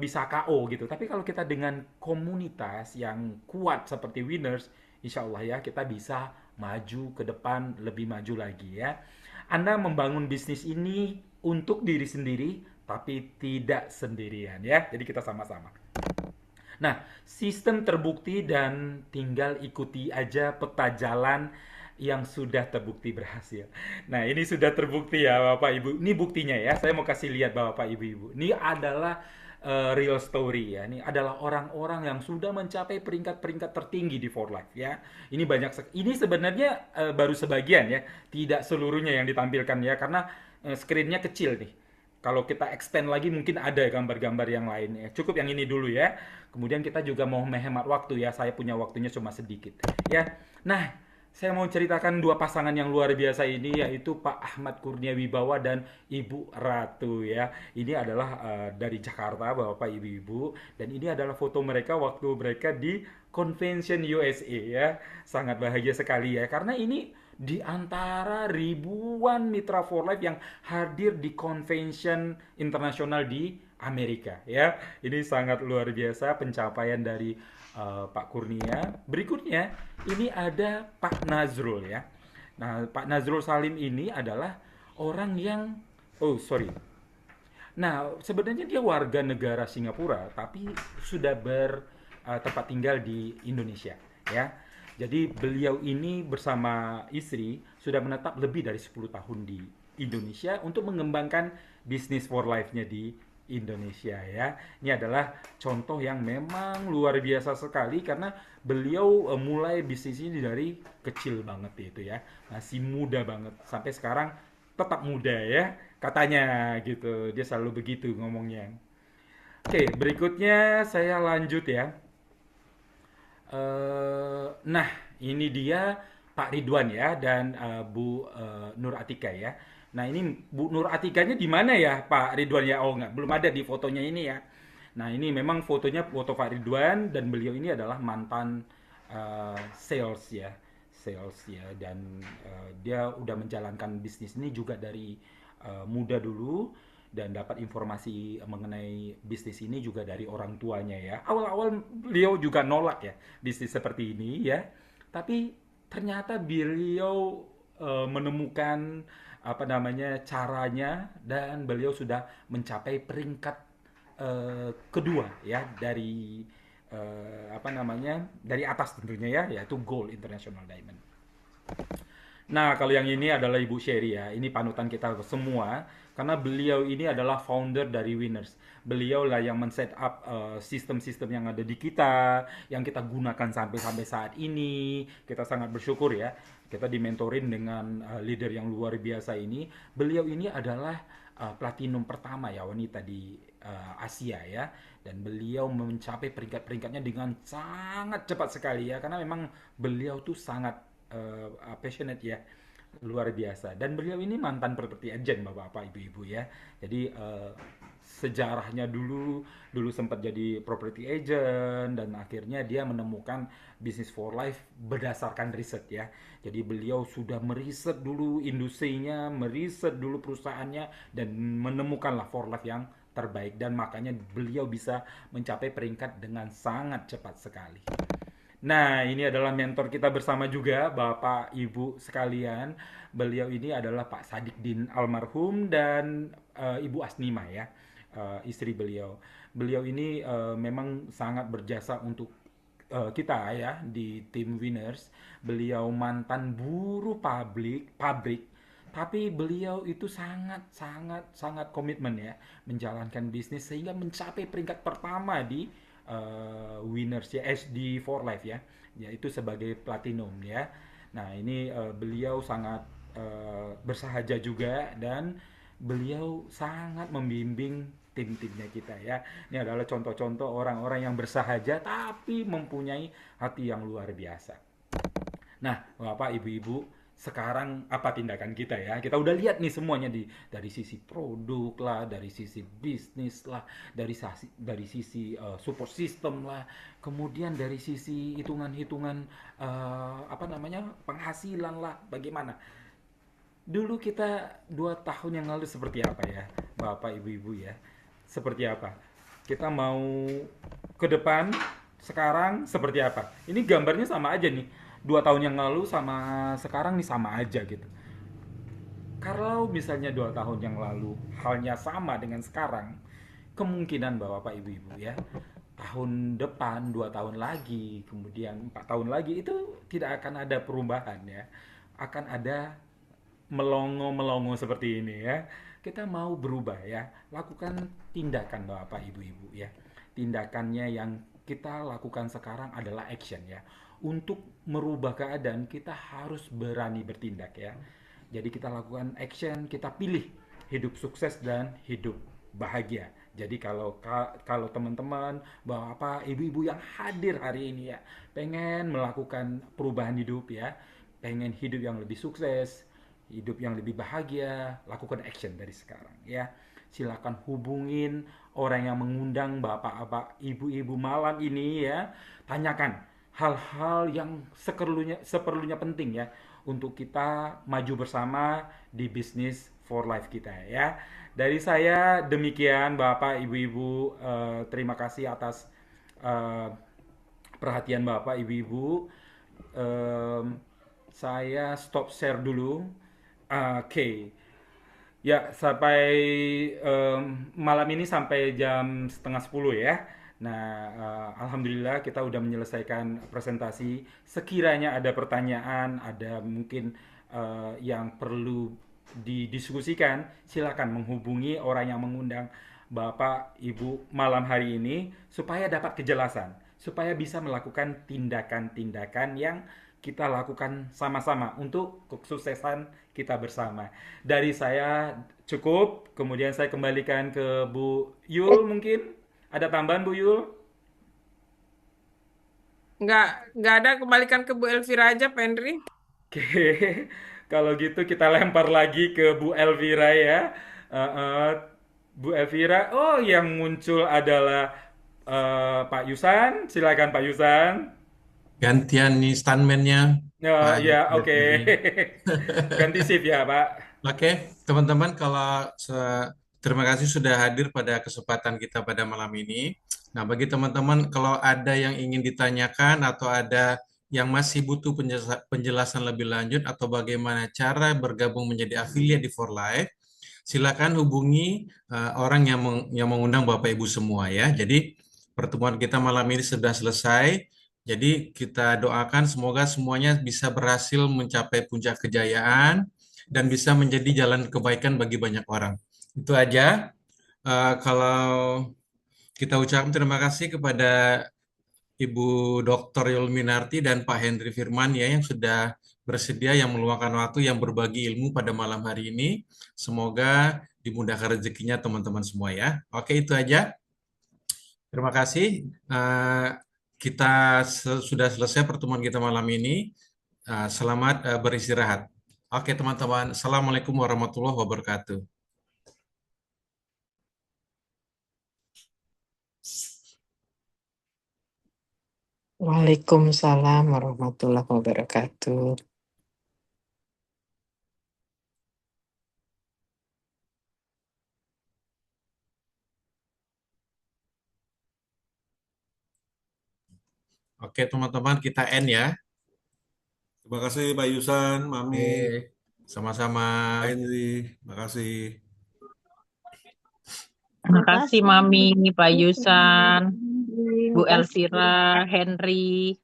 bisa KO gitu. Tapi kalau kita dengan komunitas yang kuat seperti Winners, insya Allah ya kita bisa maju ke depan lebih maju lagi ya. Anda membangun bisnis ini untuk diri sendiri, tapi tidak sendirian ya. Jadi kita sama-sama. Nah, sistem terbukti dan tinggal ikuti aja peta jalan yang sudah terbukti berhasil. Nah, ini sudah terbukti ya Bapak Ibu. Ini buktinya ya. Saya mau kasih lihat Bapak Ibu. Ini adalah real story ya. Ini adalah orang-orang yang sudah mencapai peringkat-peringkat tertinggi di For Life ya. Ini sebenarnya baru sebagian ya. Tidak seluruhnya yang ditampilkan ya karena screen-nya kecil nih. Kalau kita expand lagi mungkin ada gambar-gambar yang lain ya. Cukup yang ini dulu ya. Kemudian kita juga mau menghemat waktu ya. Saya punya waktunya cuma sedikit ya. Nah, saya mau ceritakan dua pasangan yang luar biasa ini yaitu Pak Ahmad Kurnia Wibawa dan Ibu Ratu ya. Ini adalah dari Jakarta Bapak Ibu-ibu dan ini adalah foto mereka waktu mereka di Convention USA ya. Sangat bahagia sekali ya karena ini di antara ribuan mitra for life yang hadir di convention internasional di Amerika ya. Ini sangat luar biasa pencapaian dari Pak Kurnia. Berikutnya ini ada Pak Nazrul ya. Nah, Pak Nazrul Salim ini adalah orang yang oh sorry. Nah, sebenarnya dia warga negara Singapura tapi sudah bertempat tinggal di Indonesia ya. Jadi beliau ini bersama istri sudah menetap lebih dari 10 tahun di Indonesia untuk mengembangkan bisnis for life-nya di Indonesia ya. Ini adalah contoh yang memang luar biasa sekali karena beliau mulai bisnis ini dari kecil banget itu ya. Masih muda banget sampai sekarang tetap muda ya katanya gitu. Dia selalu begitu ngomongnya. Oke, berikutnya saya lanjut ya. Nah, ini dia Pak Ridwan ya dan Bu Nur Atika ya. Nah, ini Bu Nur Atikanya di mana ya Pak Ridwan ya? Oh, nggak, belum ada di fotonya ini ya. Nah, ini memang fotonya foto Pak Ridwan dan beliau ini adalah mantan sales ya. Sales ya dan dia udah menjalankan bisnis ini juga dari muda dulu dan dapat informasi mengenai bisnis ini juga dari orang tuanya ya. Awal-awal beliau juga nolak ya bisnis seperti ini ya. Tapi ternyata beliau menemukan apa namanya caranya dan beliau sudah mencapai peringkat kedua ya dari apa namanya dari atas tentunya ya yaitu Gold International Diamond. Nah, kalau yang ini adalah Ibu Sherry ya. Ini panutan kita semua karena beliau ini adalah founder dari Winners. Beliau lah yang men-set up sistem-sistem yang ada di kita, yang kita gunakan sampai saat ini. Kita sangat bersyukur ya. Kita dimentorin dengan leader yang luar biasa ini. Beliau ini adalah platinum pertama ya wanita di Asia ya. Dan beliau mencapai peringkat-peringkatnya dengan sangat cepat sekali ya karena memang beliau tuh sangat passionate ya luar biasa dan beliau ini mantan property agent bapak-bapak ibu-ibu ya jadi sejarahnya dulu dulu sempat jadi property agent dan akhirnya dia menemukan bisnis for life berdasarkan riset ya. Jadi beliau sudah meriset dulu industrinya, meriset dulu perusahaannya dan menemukanlah for life yang terbaik dan makanya beliau bisa mencapai peringkat dengan sangat cepat sekali. Nah, ini adalah mentor kita bersama juga, Bapak Ibu sekalian. Beliau ini adalah Pak Sadikdin almarhum dan Ibu Asnima ya, istri beliau. Beliau ini memang sangat berjasa untuk kita ya di tim Winners. Beliau mantan buruh pabrik, tapi beliau itu sangat sangat sangat komitmen ya menjalankan bisnis sehingga mencapai peringkat pertama di Winners ya SD for Life ya, yaitu sebagai platinum ya. Nah ini beliau sangat bersahaja juga dan beliau sangat membimbing tim-timnya kita ya. Ini adalah contoh-contoh orang-orang yang bersahaja tapi mempunyai hati yang luar biasa. Nah, Bapak, Ibu-ibu, sekarang apa tindakan kita ya? Kita udah lihat nih semuanya dari sisi produk lah, dari sisi bisnis lah, dari sisi support system lah, kemudian dari sisi hitungan-hitungan apa namanya penghasilan lah, bagaimana? Dulu kita 2 tahun yang lalu seperti apa ya, Bapak, Ibu-ibu ya? Seperti apa? Kita mau ke depan sekarang seperti apa? Ini gambarnya sama aja nih. 2 tahun yang lalu sama sekarang nih sama aja gitu. Kalau misalnya 2 tahun yang lalu halnya sama dengan sekarang, kemungkinan Bapak Ibu-Ibu ya, tahun depan 2 tahun lagi, kemudian 4 tahun lagi itu tidak akan ada perubahan ya, akan ada melongo-melongo seperti ini ya. Kita mau berubah ya, lakukan tindakan Bapak Ibu-Ibu ya. Tindakannya yang kita lakukan sekarang adalah action ya. Untuk merubah keadaan kita harus berani bertindak ya. Jadi kita lakukan action, kita pilih hidup sukses dan hidup bahagia. Jadi kalau teman-teman, bapak, ibu-ibu yang hadir hari ini ya, pengen melakukan perubahan hidup ya, pengen hidup yang lebih sukses, hidup yang lebih bahagia, lakukan action dari sekarang ya. Silakan hubungin orang yang mengundang bapak-bapak, ibu-ibu malam ini ya. Tanyakan hal-hal yang seperlunya penting ya untuk kita maju bersama di bisnis for life kita ya. Dari saya demikian Bapak Ibu-ibu, terima kasih atas eh, perhatian Bapak Ibu-ibu. Em, saya stop share dulu. Oke. Ya, sampai malam ini sampai jam setengah 10 ya. Nah, alhamdulillah kita udah menyelesaikan presentasi. Sekiranya ada pertanyaan, ada mungkin yang perlu didiskusikan, silakan menghubungi orang yang mengundang Bapak Ibu malam hari ini supaya dapat kejelasan, supaya bisa melakukan tindakan-tindakan yang kita lakukan sama-sama untuk kesuksesan kita bersama. Dari saya cukup, kemudian saya kembalikan ke Bu Yul mungkin. Ada tambahan Bu Yul? Nggak, nggak ada, kembalikan ke Bu Elvira aja, Pak Henry. Oke, kalau gitu kita lempar lagi ke Bu Elvira ya. Eh, eh, Bu Elvira, oh yang muncul adalah Pak Yusan. Silakan Pak Yusan. Gantian nih stuntman-nya Oh, Pak ya, oke. Jeffrey. Ganti shift ya, Pak. Oke, teman-teman, terima kasih sudah hadir pada kesempatan kita pada malam ini. Nah, bagi teman-teman, kalau ada yang ingin ditanyakan atau ada yang masih butuh penjelasan lebih lanjut atau bagaimana cara bergabung menjadi afiliat di For Life, silakan hubungi orang yang mengundang Bapak Ibu semua ya. Jadi pertemuan kita malam ini sudah selesai. Jadi kita doakan semoga semuanya bisa berhasil mencapai puncak kejayaan dan bisa menjadi jalan kebaikan bagi banyak orang. Itu aja. Kalau kita ucapkan terima kasih kepada Ibu Dr. Yulminarti dan Pak Hendri Firman ya yang sudah bersedia yang meluangkan waktu yang berbagi ilmu pada malam hari ini. Semoga dimudahkan rezekinya teman-teman semua ya. Oke, itu aja. Terima kasih. Kita sudah selesai pertemuan kita malam ini. Selamat beristirahat. Oke, teman-teman. Assalamualaikum warahmatullahi wabarakatuh. Waalaikumsalam warahmatullahi wabarakatuh. Oke, teman-teman, kita end ya. Terima kasih Pak Yusan, Mami, Oke, sama-sama. Pak Henry. Terima kasih. Terima kasih Mami, Pak Terima kasih, Yusan, Bu terima kasih. Elvira, Henry.